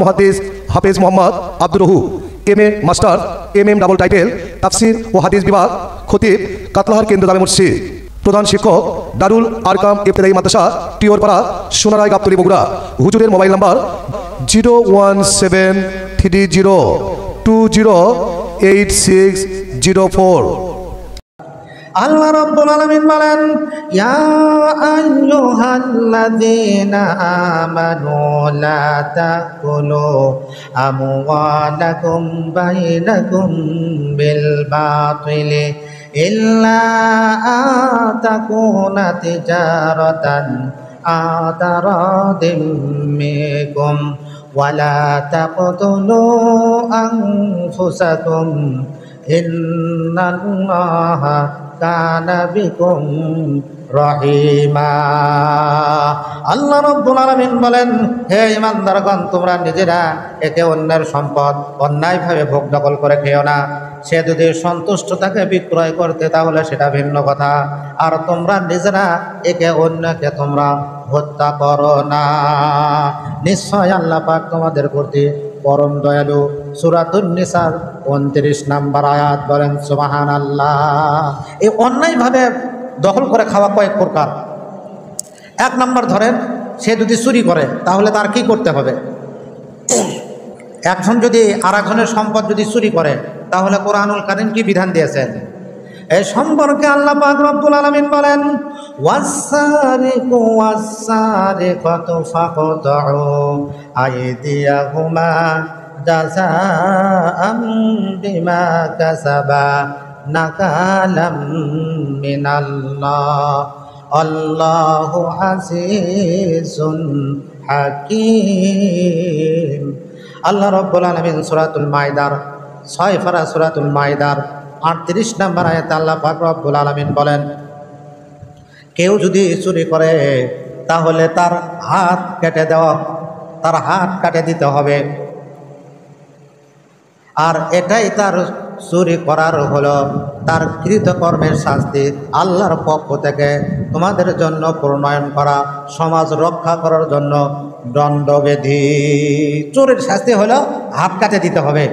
মুহাদ্দিস হাফেজ Mohammad Abdur Rahu MA master MM double title তাফসির ও হাদিস বিভাগ খতিব কাতলাহার কেন্দ্র জামে মসজিদ প্রধান শিক্ষক দারুল আরকাম ইবতেদায়ী মাদ্রাসা টিওরপাড়া সোনারায় গাবতলী বগুড়া হুজুরের মোবাইল নাম্বার 01730208604। আল্লাহ রাব্বুল আলামিন বলেন, ইয়া আইয়ুহাল্লাযীনা আমানু লা তাকুলু আমওয়ালাকুম বাইনাকুম বিল বাতিলি ইল্লা তাকুনা তিজারাতান আতারাদিম মিনকুম ওয়ালা তাকতুলু আনফুসাকুম ইন্নাল্লাহা কানা বিকুম রহিমা। আল্লাহ রাব্বুল আলামিন বলেন, হে ঈমানদারগণ, তোমরা নিজেরা একে অন্যের সম্পদ অন্যায়ভাবে ভোগ দখল করে খেও না। সে যদি সন্তুষ্ট থাকে বিক্রয় করতে তাহলে সেটা ভিন্ন কথা, আর তোমরা নিজেরা একে অন্যকে তোমরা হত্যা করো না। নিশ্চয় আল্লাহ পাক তোমাদের প্রতি পরম দয়ালু। সূরাতুন নিসার 29 নম্বর আয়াত। বলেন সুবহানাল্লাহ। এই অন্যায়ভাবে দখল করে খাওয়া কয়েক প্রকার। এক নম্বর ধরেন, সে যদি চুরি করে তাহলে তার কি করতে হবে? একজন যদি আর একজনের সম্পদ যদি চুরি করে তাহলে কোরআনুল কারীম কি বিধান দিয়েছেন এই সম্পর্কে? আল্লাহ পাক রব্বুল আলামিন বলেন, ওয়াস-সারিকু ওয়াস-সারিকাতু ফাকতাউ আইদিয়াহুমা জাযাআম বিমা কাসাবা নাকালাম মিনাল্লাহ আল্লাহু আজিজুন হাকীম। আল্লাহ রাব্বুল আলামিন সূরাতুল মাইদার 6 পারা সূরাতুল মাইদার 38 নম্বর আয়াতে আল্লাহ পাক রব্বুল আলামিন বলেন, কেউ যদি চুরি করে তাহলে তার হাত কেটে দিতে হবে। আর এটাই তার চুরি করার হলো তার কৃতকর্মের শাস্তি আল্লাহর পক্ষ থেকে তোমাদের জন্য প্রণয়ন করা সমাজ রক্ষা করার জন্য দণ্ডবিধি। চোরের শাস্তি হলো হাত কেটে দিতে হবে।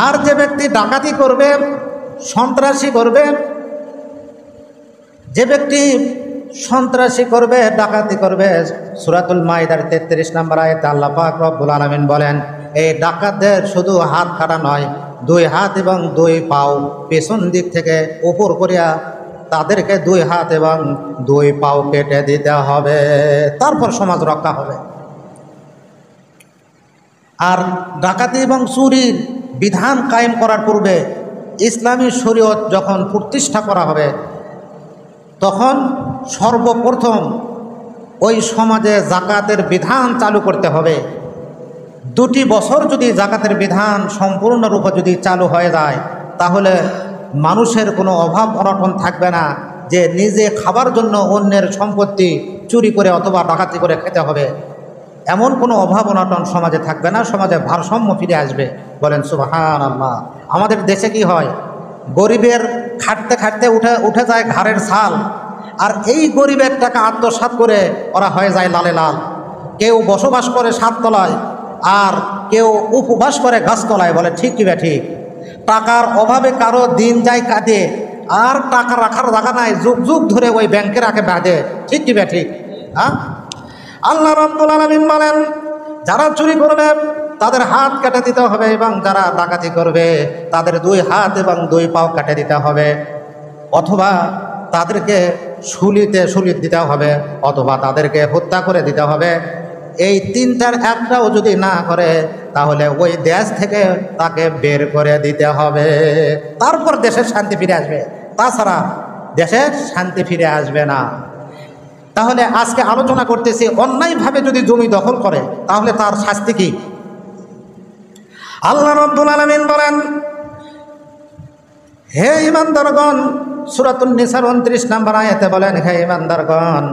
আর যে ব্যক্তি ডাকাতি করবে, সন্ত্রাসী করবে, যে ব্যক্তি সন্ত্রাসী করবে, ডাকাতি করবে, সূরাতুল মাইদার 33 নম্বর আয়াতে আল্লাহ পাক রব্বুল আলামিন বলেন, এই ডাকাতদের শুধু হাত কাটা নয়, 2 হাত এবং 2 পাও পেছন দিক থেকে উপর করিয়া তাদেরকে 2 হাত এবং 2 পাও কেটে দিতে হবে, তারপর সমাজ রক্ষা হবে। আর ডাকাতি এবং চুরির বিধান কায়েম করার পূর্বে ইসলামী শরীয়ত যখন প্রতিষ্ঠা করা হবে তখন সর্বপ্রথম ওই সমাজে জাকাতের বিধান চালু করতে হবে। 2 বছর যদি জাকাতের বিধান সম্পূর্ণরূপে যদি চালু হয়ে যায় তাহলে মানুষের কোনো অভাব অনটন থাকবে না যে নিজে খাবার জন্য অন্যের সম্পত্তি চুরি করে অথবা ডাকাতি করে খেতে হবে, এমন কোনো অভাব অনটন সমাজে থাকবে না। সমাজে ভারসাম্য ফিরে আসবে। বলেন সুবহানাল্লাহ। আমাদের দেশে কি হয়, গরিবের খাটতে খাটতে উঠে যায় ঘাড়ের ছাল, আর এই গরিবের টাকা আত্মসাৎ করে ওরা হয়ে যায় লালে লাল। কেউ বসবাস করে 7 তলায় আর কেউ উপবাস করে গাছতলায়। বলে ঠিক কি ঠিক? টাকার অভাবে কারো দিন যায় কাঁদে, আর টাকা রাখার জায়গা নাই, যুগ যুগ ধরে ওই ব্যাংকে রাখে বাঁধে। ঠিক কি ঠিক? হ্যাঁ, আল্লাহ রাব্বুল আলামিন বলেন, যারা চুরি করবে তাদের হাত কেটে দিতে হবে এবং যারা ডাকাতি করবে তাদের 2 হাত এবং 2 পাও কেটে দিতে হবে, অথবা তাদেরকে শুলিত দিতে হবে, অথবা তাদেরকে হত্যা করে দিতে হবে। এই 3টার একটাও যদি না করে তাহলে ওই দেশ থেকে তাকে বের করে দিতে হবে, তারপর দেশের শান্তি ফিরে আসবে। তাছাড়া দেশের শান্তি ফিরে আসবে না। তাহলে আজকে আলোচনা করতেছি, অন্যায়ভাবে যদি জমি দখল করে তাহলে তার শাস্তি কি? আল্লাহ রাব্বুল আলামিন বলেন, হে ঈমানদারগণ, সূরাতুন নিসার 29 নম্বর আয়াতে বলেন, হে ঈমানদারগণ,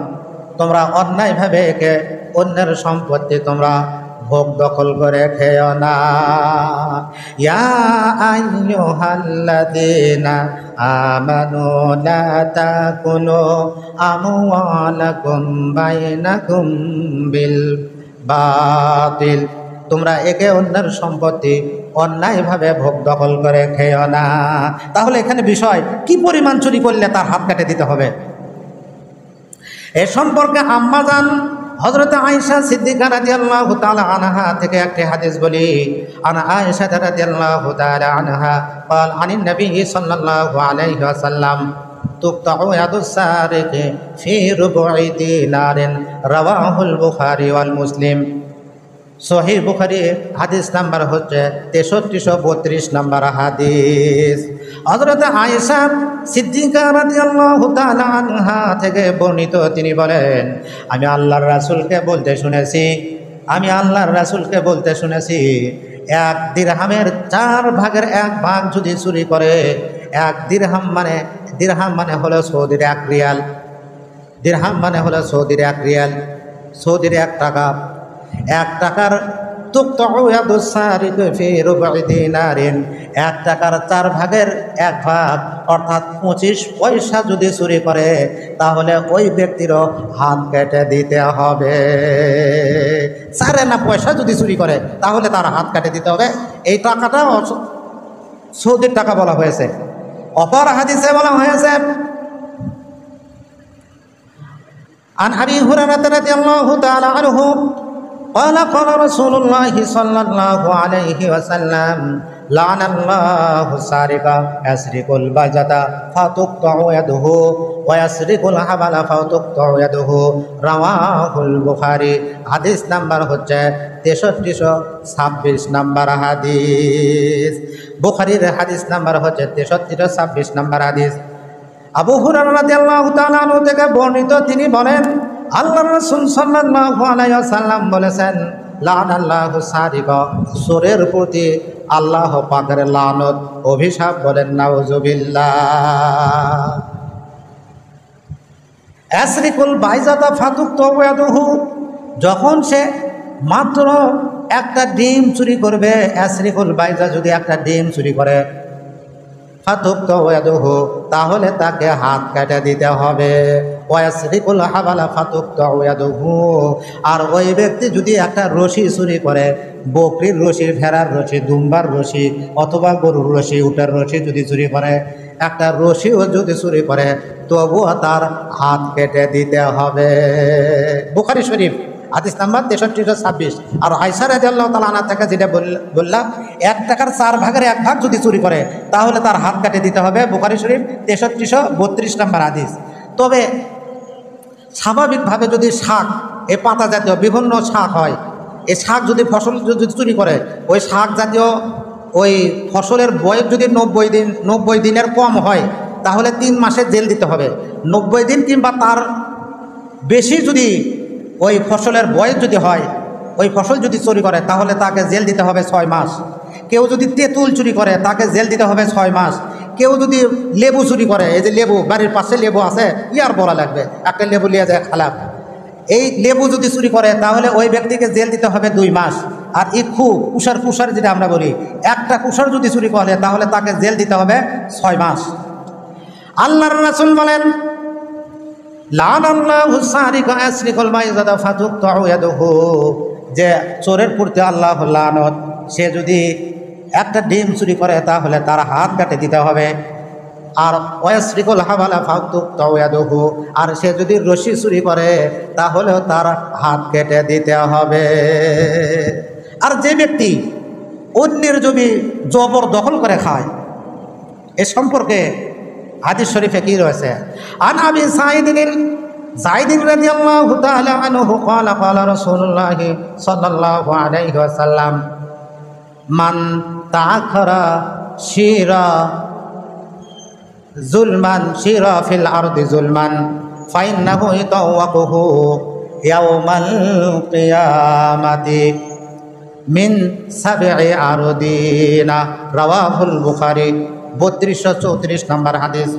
তোমরা অন্যায়ভাবে একে অন্যের সম্পত্তি তোমরা ভোগ দখল করে খেও না। ইয়া আইয়ুহাল্লাযীনা আমানু লা তাকুলু আমওয়ালাকুম বাইনাকুম বিল বাতিল। তোমরা একে অন্যের সম্পত্তি অন্যায়ভাবে ভোগ দখল করে খেও না। তাহলে এখানে বিষয় কি পরিমাণ চুরি করলে তার হাত কেটে দিতে হবে। এ সম্পর্কে আম্মাজান হযরত আয়েশা সিদ্দিকা রাদিয়াল্লাহু তাআলা আনহা থেকে একটি হাদিস বলি। আন আয়েশা রাদিয়াল্লাহু তাআলা আনহা قال عن النبي صلى الله عليه وسلم تقطع يد السارق في ربع دينار رواه البخاري والمسلم। সহিহ বুখারী হাদিস নাম্বার হচ্ছে 6332 নম্বর হাদিস। হযরত আয়েশা সিদ্দিকা রাদিয়াল্লাহু তাআলা আনহা থেকে বর্ণিত, তিনি বলেন, আমি আল্লাহর রাসূলকে বলতে শুনেছি এক দিরহামের 4 ভাগের 1 ভাগ যদি চুরি করে, এক দিরহাম মানে হলো সৌদির 1 রিয়াল, দিরহাম মানে হলো সৌদির 1 রিয়াল, সৌদির 1 টাকা। 1 টাকার তুকতাউ ইয়াদুস সারিক ফি রুবঈ দিনারিন, 1 টাকার 4 ভাগের 1 ভাগ অর্থাৎ 25 পয়সা যদি চুরি করে তাহলে ওই ব্যক্তিরও হাত কেটে দিতে হবে। 4 আনা পয়সা যদি চুরি করে তাহলে তার হাত কেটে দিতে হবে। এই টাকাটা সৌদির টাকা বলা হয়েছে। অপর হাদিসে বলা হয়েছে, আন আবি হুরায়রা রাদিয়াল্লাহু তাআলা আনহু قال قال رسول الله صلى الله عليه وسلم لعن الله السارق يسرق البيضة فتقطع يده ويسرق الحبل فتقطع يده رواه البخاري। হাদিস নাম্বার হচ্ছে 6326 নম্বর হাদিস। বুখারীর হাদিস নাম্বার হচ্ছে 6326 নম্বর হাদিস। আবু হুরায়রা রাদিয়াল্লাহু তাআলা আনহু থেকে বর্ণিত, তিনি বলেন, আল্লাহর রাসূল সাল্লাল্লাহু আলাইহি ওয়াসাল্লাম বলেছেন, লানাল্লাহু সারিকা, চোরের প্রতি আল্লাহ পাকের লানত, অভিশাপ, বলেন নাউজুবিল্লাহ। আসরিকুল বাইজাতা ফাতুক্তু ইয়াদুহু, যখন সে মাত্র একটা ডিম চুরি করবে, আসরিকুল বাইজা যদি একটা ডিম চুরি করে, ফাতুক্তু ইয়াদুহু, তাহলে তাকে হাত কেটে দিতে হবে। ওয়াসরিকুল হাবালা ফাতুক্তু ইয়াদুহু, আর ওই ব্যক্তি যদি একটা রশি চুরি করে, বকরির রশি, ভেড়ার রশি, দুম্বার রশি অথবা গরুর রশি, উটের রশি যদি চুরি করে, একটা রশিও যদি চুরি করে তবুও তার হাত কেটে দিতে হবে। বুখারী শরীফ হাদিস নাম্বার 6326। আর আয়েশা রাদিয়াল্লাহু তাআলা আনহা থেকে যেটা বললাম, 1 টাকার 4 ভাগের 1 ভাগ যদি চুরি করে তাহলে তার হাত কেটে দিতে হবে। বুখারী শরীফ 6332 নম্বর হাদিস। তবে স্বাভাবিকভাবে যদি শাক, এই পাতা জাতীয় বিভিন্ন শাক হয়, এই শাক যদি ফসল যদি চুরি করে, ওই শাক জাতীয় ওই ফসলের বয়স যদি 90 দিনের কম হয় তাহলে 3 মাসের জেল দিতে হবে। 90 দিন কিংবা তার বেশি যদি ওই ফসলের বয়স যদি হয়, ওই ফসল যদি চুরি করে তাহলে তাকে জেল দিতে হবে 6 মাস। কেউ যদি তেঁতুল চুরি করে তাকে জেল দিতে হবে 6 মাস। কেউ যদি লেবু চুরি করে, এই যে লেবু, বাড়ির পাশে লেবু আছে, আর বলা লাগবে, একটা লেবু নিয়ে যায় খালাপ, এই লেবু যদি চুরি করে তাহলে ওই ব্যক্তিকে জেল দিতে হবে 2 মাস। আর ইক্ষু, কুষার যেটা আমরা বলি, একটা কুষার যদি চুরি করে তাহলে তাকে জেল দিতে হবে 6 মাস। আল্লাহর রাসূল বলেন, লানাল্লাহু সারিকা ইয়াসরিকুল বাইজাতা ফাতুক্তু ইয়াদুহু, যে চোরের প্রতি আল্লাহ লানত, সে যদি একটা ডিম চুরি করে তাহলে তার হাত কেটে দিতে হবে। আর ওয়াসরিকুল হাবালা ফাতুক্তু ইয়াদুহু, আর সে যদি রশি চুরি করে তাহলেও তার হাত কেটে দিতে হবে। আর যে ব্যক্তি অন্যের জমি জবরদখল করে খায়, এ সম্পর্কে হাদিস শরীফে কি রয়েছে? আন আবি সাঈদ রাদিয়াল্লাহু তাআলা আনহু ক্বালা ক্বালা রাসূলুল্লাহ সাল্লাল্লাহু আলাইহি ওয়াসাল্লাম, মান তাআখারা শিরা ফিল আরদি যুলমান ফাইন্নাহু ইয়াতাওয়াকুহু ইয়াওমাল কিয়ামাতি মিন 7 আরদিনা, রাওয়াহুল বুখারী। 3234 নম্বর হাদিস।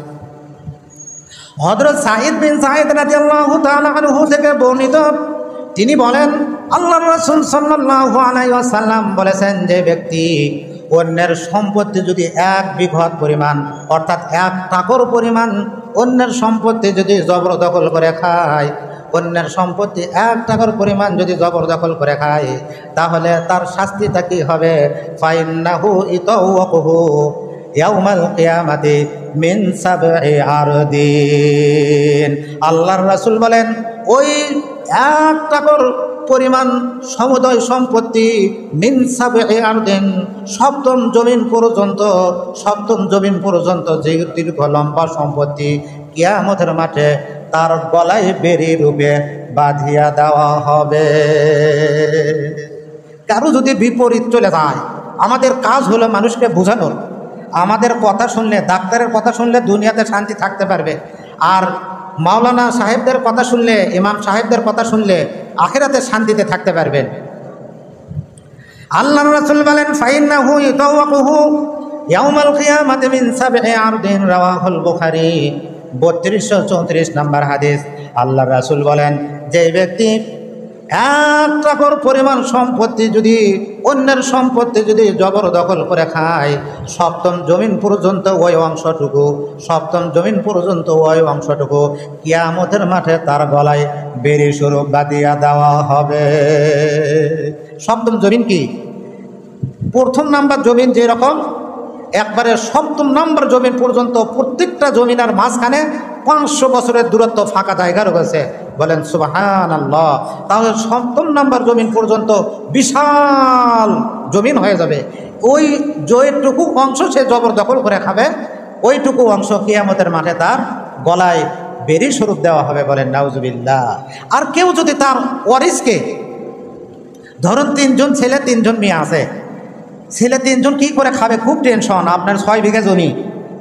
হযরত সাঈদ বিন সাঈদ রাদিয়াল্লাহু তাআলা আনহু থেকে বর্ণিত, তিনি বলেন, আল্লাহর রাসূল সাল্লাল্লাহু আলাইহি ওয়াসাল্লাম বলেছেন, যে ব্যক্তি অন্যের সম্পত্তি যদি 1 বিঘত পরিমাণ অর্থাৎ 1 টাকার পরিমাণ অন্যের সম্পত্তি যদি জবরদখল করে খায়, অন্যের সম্পত্তি 1 টাকার পরিমাণ যদি জবরদখল করে খায়, তাহলে তার শাস্তিটা কি হবে? ফাইন্নাহু ইতাওয়াকুহু ইয়াউমাল কিয়ামাতি মিন সাবঈ আরদিন। আল্লাহর রাসূল বলেন, ওই 1 টাকার পরিমাণ সমুদয় সম্পত্তি মিন সাবঈ আরদিন, সপ্তম জমিন পর্যন্ত যে দীর্ঘ লম্বা সম্পত্তি কিয়ামতের মাঠে তার গলায় বেড়ি রূপে বাঁধিয়া দেওয়া হবে। কারো যদি বিপরীত চলে যায়, আমাদের কাজ হলো মানুষকে বোঝানোর। আমাদের কথা শুনলে, ডাক্তারের কথা শুনলে দুনিয়াতে শান্তি থাকতে পারবে, আর মাওলানা সাহেবদের কথা শুনলে, ইমাম সাহেবদের কথা শুনলে আখিরাতে শান্তিতে থাকতে পারবেন। আল্লাহর রাসূল বলেন, ফাইন্নাহু ইতাওয়াকুহু ইয়াউমাল কিয়ামাতি মিন সাবঈ আরদিন, রাওয়াহুল বুখারী। 3234 নম্বর হাদিস। আল্লাহর রাসূল বলেন, যে ব্যক্তি 1 টাকার পরিমাণ সম্পত্তি যদি, অন্যের সম্পত্তি যদি জবরদখল করে খায়, সপ্তম জমিন পর্যন্ত ওই অংশটুকু কিয়ামতের মাঠে তার গলায় বেড়ি স্বরূপ বাঁধিয়া দেওয়া হবে। সপ্তম জমিন কি? প্রথম নাম্বার জমিন যেরকম, একবারে সপ্তম নাম্বার জমিন পর্যন্ত, প্রত্যেকটা জমিনের মাঝখানে 500 বছরের দূরত্ব ফাঁকা জায়গা রয়েছে। বলেন সুবহানাল্লাহ। তাহলে সপ্তম নাম্বার জমিন পর্যন্ত বিশাল জমিন হয়ে যাবে। ওই যেটুকু অংশ সে জবরদখল করে খাবে, ওইটুকু অংশ কিয়ামতের মাঠে তার গলায় বেড়ি স্বরূপ দেওয়া হবে। বলেন নাউজুবিল্লাহ। আর কেউ যদি তার ওয়ারিসকে, ধরুন 3 জন ছেলে 3 জন মেয়ে আছে, ছেলে 3 জন কী করে খাবে? খুব টেনশন। আপনার 6 বিঘা জমি,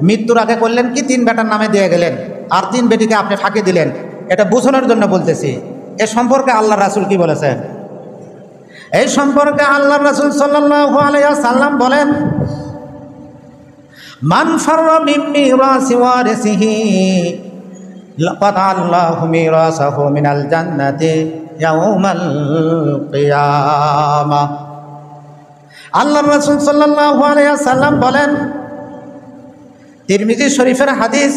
মৃত্যুর আগে করলেন কি 3 বেটার নামে দিয়ে গেলেন, আর 3 বেটিকে আপনি ফাঁকি দিলেন। এটা বোঝানোর জন্য বলতেছি। এ সম্পর্কে আল্লাহর রাসূল কি বলেছেন? এই সম্পর্কে আল্লাহর রাসূল সাল্লাল্লাহু আলাইহি ওয়াসাল্লাম বলেন, মান ফাররা মিন মিরাসি ওয়ারিসিহি লাকাদ আল্লাহু মিরাসাহু মিনাল জান্নাতি ইয়াউমাল কিয়ামাহ। আল্লাহর রাসূল সাল্লাল্লাহু আলাইহি ওয়াসাল্লাম বলেন, তিরমিজি শরীফের হাদিস,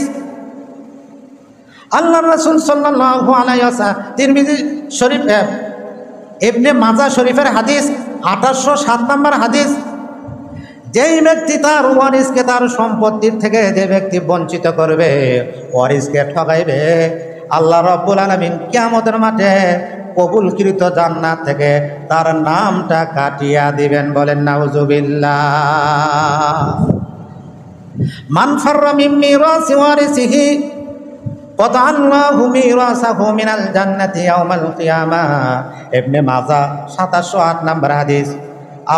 আল্লাহর রাসূল সাল্লাল্লাহু আলাইহি ওয়াসাল্লাম, তিরমিজি শরীফ, ইবনে মাজাহ শরীফের হাদিস 2807 নম্বর হাদিস, যেই ব্যক্তি তার ওয়ারিসকে তার সম্পত্তির থেকে যে ব্যক্তি বঞ্চিত করবে, ওয়ারিসকে ঠকাইবে, আল্লাহ রাব্বুল আলামিন কিয়ামতের মাঠে কবুলকৃত জান্নাত থেকে তার নামটা কাটিয়া দিবেন। বলেন নাউজুবিল্লাহ। মান ফাররা মিন মিরাসি ওয়ারিসিহি ক্বাতা আল্লাহু মিরাসাহু মিনাল জান্নাতি ইয়াউমাল কিয়ামাহ। ইবনে মাজাহ 2708 নম্বর হাদিস।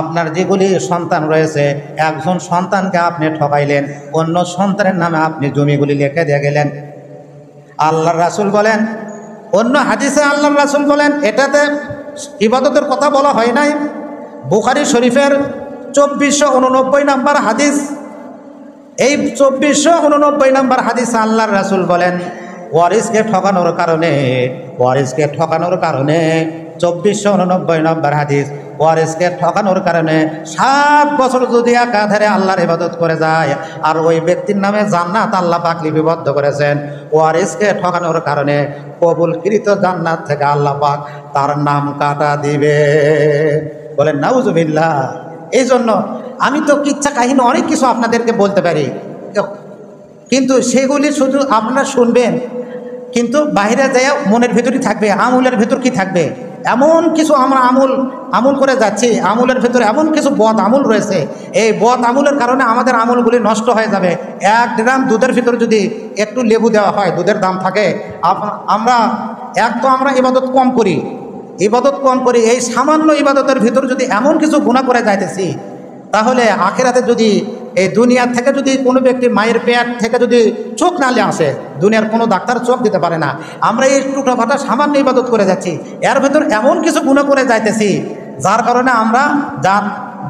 আপনার যেগুলি সন্তান রয়েছে, একজন সন্তানকে আপনি ঠকাইলেন, অন্য সন্তানের নামে আপনি জমিগুলি লিখে দিয়ে গেলেন। আল্লাহর রাসূল বলেন, অন্য হাদিসে আল্লাহর রাসূল বলেন, এটাতে ইবাদতের কথা বলা হয় নাই। বুখারী শরীফের 2489 নম্বর হাদিস। এই 2489 নম্বর হাদিসে আল্লাহর রাসূল বলেন, ওয়ারিসকে ঠকানোর কারণে 2489 নম্বর হাদিস, ওয়ারিসকে ঠকানোর কারণে 7 বছর যদি একাধারে আল্লাহর ইবাদত করে যায়, আর ওই ব্যক্তির নামে জান্নাত আল্লাহ পাক লিপিবদ্ধ করেছেন, ওয়ারিসকে ঠকানোর কারণে কবুলকৃত জান্নাত থেকে আল্লাহ পাক তার নাম কাটা দিবে। বলেন নাউজুবিল্লাহ। এই জন্য আমি তো কিচ্ছা কাহিনী অনেক কিছু আপনাদেরকে বলতে পারি, কিন্তু সেগুলি শুধু আপনারা শুনবেন, কিন্তু বাইরে যায় মনের ভেতরই থাকবে। আমলের ভেতর কি থাকবে? এমন কিছু আমরা আমল করে যাচ্ছি, আমলের ভেতরে এমন কিছু বদ আমল রয়েছে, এই বদ আমলের কারণে আমাদের আমলগুলি নষ্ট হয়ে যাবে। 1 গ্রাম দুধের ভিতরে যদি একটু লেবু দেওয়া হয়, দুধের দাম থাকে, আমরা ইবাদত কম করি, এই সামান্য ইবাদতের ভিতরে যদি এমন কিছু গুনাহ করে যাইতেছি, তাহলে আখিরাতে যদি এই দুনিয়ার থেকে যদি কোনো ব্যক্তি মায়ের পেট থেকে যদি চোখ নালে আসে, দুনিয়ার কোনো ডাক্তার চোখ দিতে পারে না, আমরা এই টুকরা সামান্য ইবাদত করে যাচ্ছি, এর ভেতর এমন কিছু গুনাহ করে যাইতেছি, যার কারণে আমরা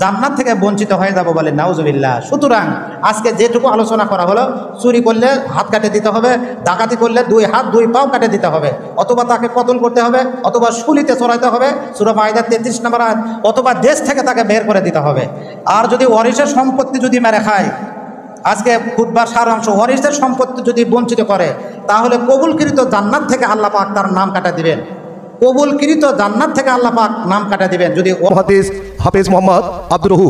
জান্নাত থেকে বঞ্চিত হয়ে যাব। বলে নাউজুবিল্লাহ। সুতরাং আজকে যেটুকু আলোচনা করা হলো, চুরি করলে হাত কাটে দিতে হবে, ডাকাতি করলে 2 হাত 2 পাও কাটে দিতে হবে, অথবা তাকে কতল করতে হবে, অথবা শুলিতে চড়াইতে হবে, সূরা মাইদা 33 নম্বর আয়াত, অথবা দেশ থেকে তাকে বের করে দিতে হবে। আর যদি ওয়ারিসের সম্পত্তি যদি মেরে খায়, আজকে খুতবার সারাংশ, ওয়ারিসের সম্পত্তি যদি বঞ্চিত করে, তাহলে কবুলকৃত জান্নাত থেকে আল্লাহ পাক তার নাম কাটা দিবেন, কবুলকৃত জান্নাত থেকে আল্লাহ পাক নাম কাটা দিবেন। যদি মুহাদ্দিস হাফেজ Mohammad Abdur রহু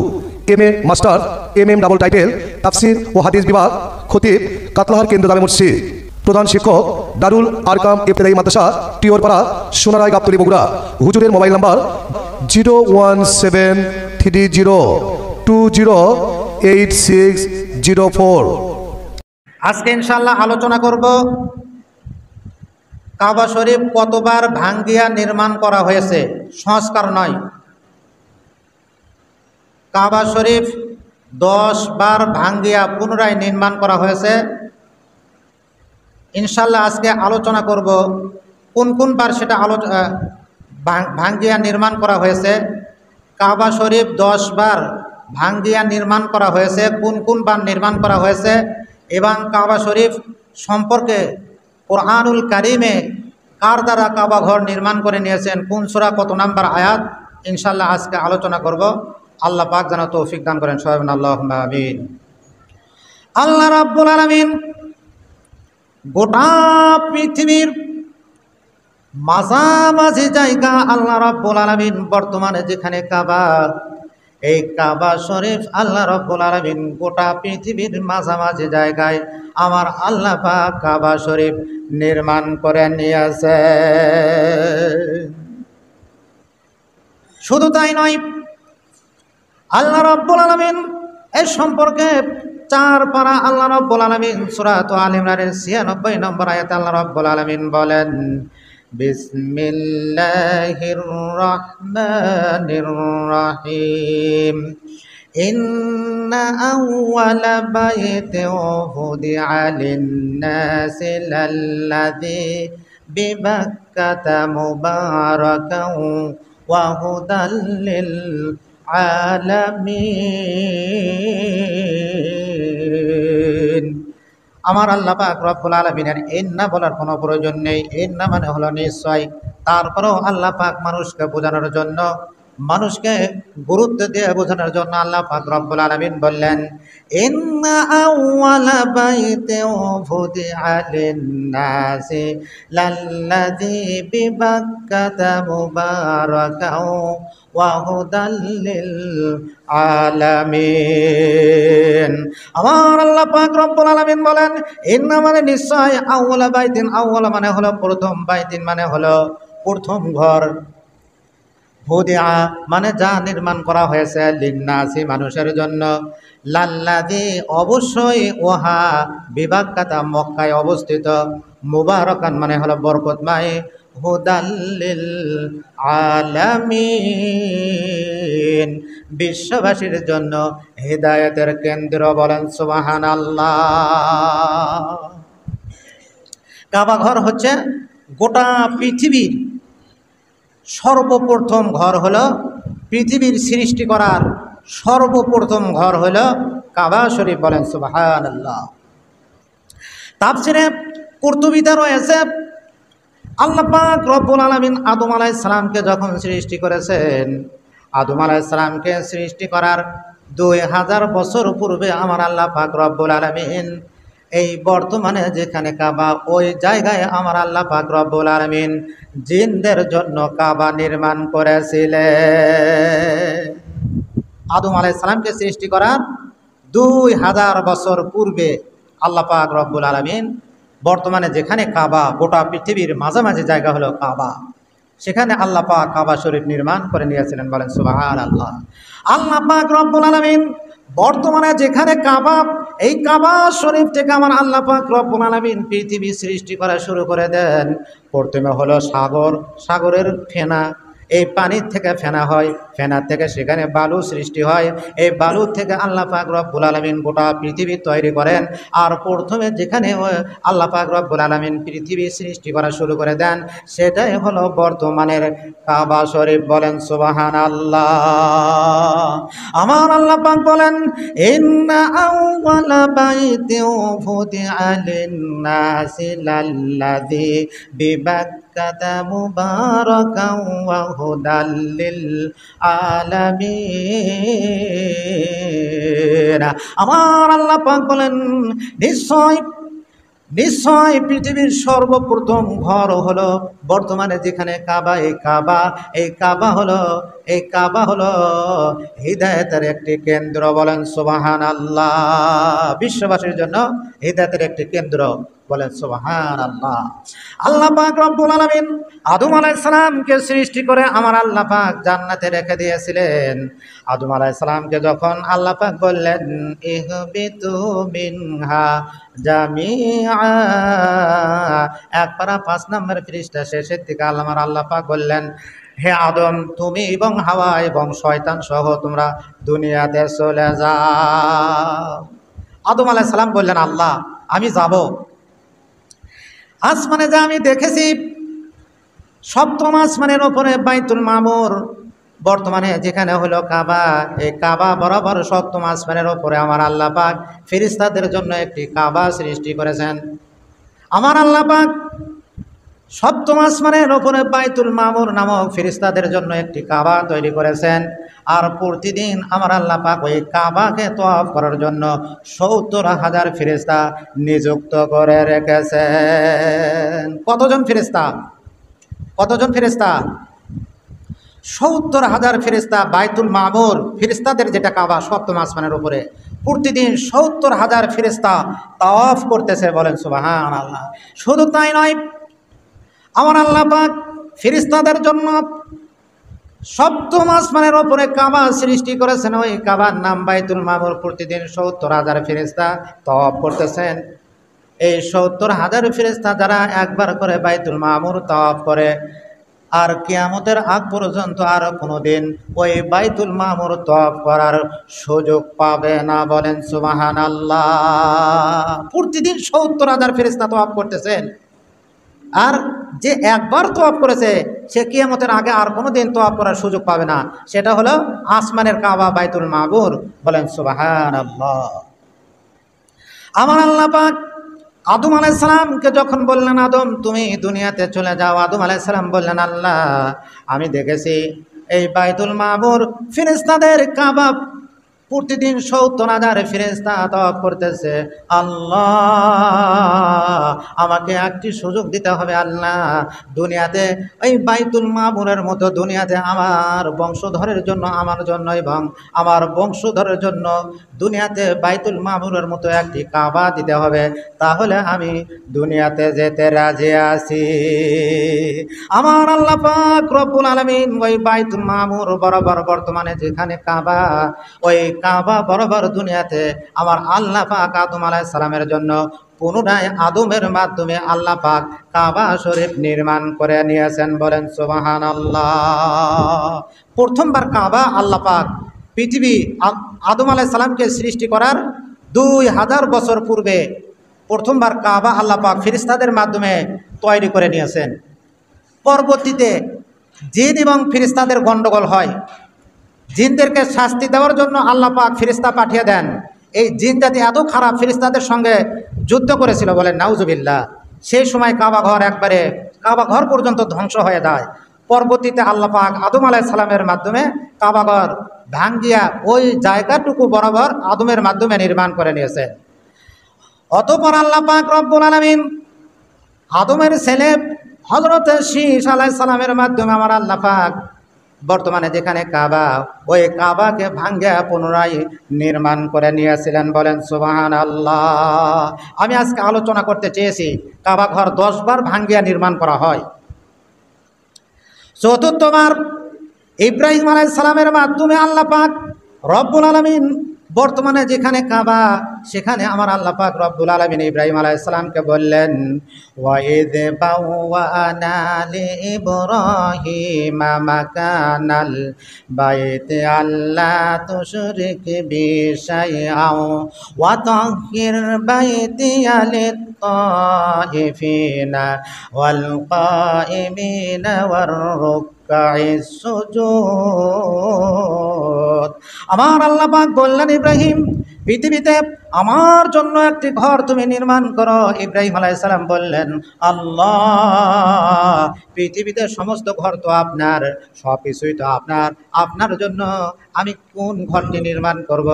M A master MM double title তাফসির ও হাদিস বিভাগ খতিব কাতলাহার কেন্দ্র জামে মসজিদ প্রধান শিক্ষক দারুল আরকাম ইবতেদায়ী মাদ্রাসা টিওরপাড়া সোনারায় গাবতলী বগুড়া। হুজুরের মোবাইল নাম্বার 01730208604। আজকে ইনশাআল্লাহ আলোচনা করব কাবা শরীফ কতবার ভাঙ্গিয়া নির্মাণ করা হয়েছে, সংস্কার নয়। কাবা শরীফ 10 বার ভাঙ্গিয়া পুনরায় নির্মাণ করা হয়েছে। ইনশাআল্লাহ আজকে আলোচনা করব কোন কোন বার সেটা ভাঙ্গিয়া নির্মাণ করা হয়েছে। কাবা শরীফ 10 বার ভাঙ্গিয়া নির্মাণ করা হয়েছে, কোন কোন বার নির্মাণ করা হয়েছে, এবং কাবা শরীফ সম্পর্কে কোরআনুল কারিমে কার দ্বারা কাবা ঘর নির্মাণ করে নিয়েছেন, কোন সূরা কত নাম্বার আয়াত, ইনশাআল্লাহ আজকে আলোচনা করব। আল্লাহ পাক যেন তৌফিক দান করেন, সবাই বলেন আল্লাহুম্মা আমিন। আল্লাহ রাব্বুল আলামিন গোটা পৃথিবীর মাঝামাঝি জায়গা আল্লাহ রাব্বুল আলামিন বর্তমানে যেখানে কাবা, এই কাবা শরীফ আল্লাহ রাব্বুল আলামিন গোটা পৃথিবীর মাঝামাঝি জায়গায় আমার আল্লাহ পাক কাবা শরীফ নির্মাণ করে নিয়েছে। শুধু তাই নয়, আল্লাহ রাব্বুল আলামিন এই সম্পর্কে 4 পারা আল্লাহ রাব্বুল আলামিন সূরা আল ইমরানের 96 নম্বর আয়াতে আল্লাহ রাব্বুল আলামিন বলেন, বিসমিল্লাহির রহমানির রহিম ইন্না আউওয়ালা বাইতিন উযিআ লিন-নাসি লাল্লাযী বিবাক্কাতা মুবারাকান ওয়া হুদাল লিল আলামিন। আমার আল্লাহ পাক রব্বুল আলামিনের ইন্না বলার কোনো প্রয়োজন নেই, ইন্না মানে হলো নিশ্চয়। তারপরেও আল্লাহ পাক মানুষকে বোঝানোর জন্য, মানুষকে গুরুত্ব দিয়ে বোঝানোর জন্য আল্লাহ পাক রব্বুল আলামিন বললেন, ইন্না আউওয়ালা বাইতিন উযিআ লিন-নাসি লাল্লাযী বিবাক্কাতা মুবারাকান ওয়া হুদাল লিল আলামিন। আমার আল্লাহ পাক রব্বুল আলামিন বলেন, ইন্না মানে নিশ্চয়, আউওয়ালা বাইতিন, আউওয়ালা মানে হলো প্রথম, বাইতিন মানে হলো প্রথম ঘর, হুদিআ মানে যা নির্মাণ করা হয়েছে, লিন্নাসি মানুষের জন্য, লাল্লাযী অবশ্যই, ওহা বিবাক্কাতা মক্কায় অবস্থিত, মুবারাকান মানে হলো বরকতময়, হুদাল লিল আলামিন বিশ্ববাসীর জন্য হিদায়াতের কেন্দ্র। বলেন সুবহানাল্লাহ। কাবা ঘর হচ্ছে গোটা পৃথিবীর সর্বপ্রথম ঘর, হলো পৃথিবীর সৃষ্টি করার সর্বপ্রথম ঘর হলো কাবা শরীফ। বলেন সুবহানাল্লাহ। তাফসিরে কুরতুবীতে রয়েছে, আল্লাহ পাক রব্বুল আলামিন আদম আলাইহিস সালামকে যখন সৃষ্টি করেছেন, আদম আলাইহিস সালামকে সৃষ্টি করার 2000 বছর পূর্বে আমার আল্লাহ পাক রব্বুল আলামিন এই বর্তমানে যেখানে কাবা, ওই জায়গায় আমার আল্লাহ পাক রব্বুল আলামিন জিনদের জন্য কাবা নির্মাণ করেছিলেন। আদম আলাইহিস সালামকে সৃষ্টি করার 2000 বছর পূর্বে আল্লাহ পাক রব্বুল আলামিন বর্তমানে যেখানে কাবা, গোটা পৃথিবীর মাঝামাঝি জায়গা হলো কাবা, সেখানে আল্লাহ পাক কাবা শরীফ নির্মাণ করে নিয়েছিলেন। বলেন সুবহানাল্লাহ। আল্লাহ পাক রব্বুল আলামিন বর্তমানে যেখানে কাবা, এই কাবা শরীফ থেকে আমার আল্লাহ পাক রব্বুল আলামিন পৃথিবী সৃষ্টি করা শুরু করে দেন। প্রথমে হলো সাগর, সাগরের ফেনা, এই পানির থেকে ফেনা হয়, ফেনার থেকে সেখানে বালু সৃষ্টি হয়, এই বালু থেকে আল্লাহ পাক রব্বুল আলামিন গোটা পৃথিবী তৈরি করেন। আর প্রথমে যেখানে আল্লাহ পাক রব্বুল আলামিন পৃথিবী সৃষ্টি করা শুরু করে দেন, সেটাই হলো বর্তমানের কাবা শরীফ। বলেন সুবহানাল্লাহ। আমার আল্লাহ পাক বলেন, ইন্না আউওয়ালা বাইতিন উযিআ লিন-নাসি লাল্লাযী বিবাক্কাতা মুবারাকান ওয়া হুদাল লিল আলামিন। আমার আল্লাহ পাক বলেন, নিশ্চয় নিশ্চয় পৃথিবীর সর্বপ্রথম ঘর হলো বর্তমানে যেখানে কাবা, এই কাবা হলো হিদায়াতের একটি কেন্দ্র। বলেন সুবহানাল্লাহ। বিশ্ববাসীর জন্য হিদায়াতের একটি কেন্দ্র। বলেন সুবহানাল্লাহ। আল্লাহ পাক রব্বুল আলামিন আদম আলাইহিস সালামকে সৃষ্টি করে আমার আল্লাহ পাক জান্নাতে রেখে দিয়েছিলেন। আদম আলাইহিস সালামকে যখন আল্লাহ পাক বললেন ইহবিতু মিনহা জামিআ, এক পারা 5 নম্বর পৃষ্ঠা শেষের দিকে আমার আল্লাহ পাক বললেন, হে আদম, তুমি এবং হাওয়া এবং শয়তান সহ তোমরা দুনিয়াতে চলে যাও। আদম আলাইহিস সালাম বললেন, আল্লাহ আমি যাব। আসমানে যা আমি দেখেছি, সপ্তম আসমানের ওপরে বাইতুল মামুর, বর্তমানে যেখানে হলো কাবা, এই কাবা বরাবর সপ্তম আসমানের ওপরে আমার আল্লাহ পাক ফেরেশতাদের জন্য একটি কাবা সৃষ্টি করেছেন। আমার আল্লাহ পাক সপ্তম আসমানের ওপরে বাইতুল মামুর নামক ফেরেশতাদের জন্য একটি কাবা তৈরি করেছেন। আর প্রতিদিন আমার আল্লাহ পাক ওই কাবাকে তওয়াফ করার জন্য ৭০,০০০ ফেরেশতা নিযুক্ত করে রেখেছেন। কতজন ফেরেশতা? ৭০,০০০ ফেরেশতা বাইতুল মামুর, ফেরেশতাদের যেটা কাবা সপ্তম আসমানের উপরে, প্রতিদিন ৭০,০০০ ফেরেশতা তাওয়াফ করতেছে। বলেন সুবহানাল্লাহ। শুধু তাই নয়, আমার আল্লাহ পাক ফেরেশতাদের জন্য সপ্তম আসমানের ওপরে কাবা সৃষ্টি করেছেন। ওই কাবার নাম বাইতুল মামুর। প্রতিদিন ৭০,০০০ ফেরেশতা তাওয়াফ করতেছেন। এই ৭০,০০০ ফেরেশতা যারা একবার করে বাইতুল মামুর তাওয়াফ করে, আর কিয়ামতের আগ পর্যন্ত আর কোনোদিন ওই বাইতুল মামুর তাওয়াফ করার সুযোগ পাবে না। বলেন সুবহানাল্লাহ। প্রতিদিন ৭০,০০০ ফেরেশতা তাওয়াফ করতেছেন। আর যে একবার তওয়াফ করেছে সে কিয়ামতের আগে আর কোনোদিন তওয়াফ করার সুযোগ পাবে না। সেটা হলো আসমানের কাবা বাইতুল মামুর। বলেন সুবহানাল্লাহ। আমার আল্লাহ পাক আদম আলাইহিস সালামকে যখন বললেন, আদম তুমি দুনিয়াতে চলে যাও, আদম আলাইহিস সালাম বললেন, আল্লাহ আমি দেখেছি এই বাইতুল মামুর ফেরেশতাদের কাবা প্রতিদিন ৭০,০০০ ফেরেশতা তাওয়াফ করতেছে। আল্লাহ আমাকে একটি সুযোগ দিতে হবে। আল্লাহ দুনিয়াতে এই বাইতুল মামুরের মতো দুনিয়াতে আমার বংশধরের জন্য, আমার জন্য এবং আমার বংশধরের জন্য দুনিয়াতে বাইতুল মামুরের মতো একটি কাবা দিতে হবে, তাহলে আমি দুনিয়াতে যেতে রাজি আছি। আমার আল্লাহ পাক রব্বুল আলামিন ওই বাইতুল মামুর বরাবর বর্তমানে যেখানে কাবা, ওই কাবা বরাবর দুনিয়াতে আমার আল্লাহ পাক আদম আলাইহিস সালামের জন্য পুনরায় আদমের মাধ্যমে আল্লাহ পাক কাবা শরীফ নির্মাণ করে নিয়েছেন। বলেন সুবহানাল্লাহ। প্রথমবার কাবা আল্লাহ পাক পৃথিবী আদম আলাইহিস সালামকে সৃষ্টি করার ২০০০ বছর পূর্বে প্রথমবার কাবা আল্লাহ পাক ফেরেশতাদের মাধ্যমে তৈরি করে নিয়েছেন। পরবর্তীতে জিন এবং ফেরেশতাদের গণ্ডগোল হয়। জিনদেরকে শাস্তি দেওয়ার জন্য আল্লাহ পাক ফেরেশতা পাঠিয়ে দেন। এই জিন জাতি এত খারাপ, ফেরেশতাদের সঙ্গে যুদ্ধ করেছিল। বলেন নাউজুবিল্লাহ। সেই সময় কাবা ঘর পর্যন্ত ধ্বংস হয়ে যায়। পরবর্তীতে আল্লাহ পাক আদম আলাইহিস সালামের মাধ্যমে কাবা ঘর ভাঙ্গিয়া ওই জায়গাটুকু বরাবর আদমের মাধ্যমে নির্মাণ করে নিয়েছে। অতঃপর আল্লাহ পাক রব্বুল আলামিন আদমের ছেলে হযরত শীস আলাইহিস সালামের মাধ্যমে আমার আল্লাহ পাক বর্তমানে যেখানে কাবা, ওই কাবাকে ভাঙ্গিয়া পুনরায় নির্মাণ করে নিয়েছিলেন। বলেন সুবহানাল্লাহ। আমি আজকে আলোচনা করতে চেয়েছি কাবা ঘর 10 বার ভাঙ্গিয়া নির্মাণ করা হয়। চতুর্থবার ইব্রাহিম আলাইহিস সালামের মাধ্যমে আল্লাহ পাক রব্বুল আলামিন বর্তমানে যেখানে কাবা, সেখানে আমার আল্লাহ পাক রব্বুল আলামিন ইব্রাহিম আলাইহিস সালামকে বললেন, ওয়াইদ বাওয়ানা লিইব্রাহিমা মাকানাল বাইতি আল্লা তুশরিক বি শাইআন ওয়া তাহির বাইতি লিত-তাইফিনা ওয়াল কাইমিনা ওয়ার রুকআইস সুজুদ। আমার আল্লাহ পাক বললেন, ইব্রাহিম পৃথিবীতে আমার জন্য একটি ঘর তুমি নির্মাণ করো। ইব্রাহিম আলাইহিস সালাম বললেন, আল্লাহ, পৃথিবীতে সমস্ত ঘর তো আপনার, সব কিছুই তো আপনার, আপনার জন্য আমি কোন ঘরটি নির্মাণ করব?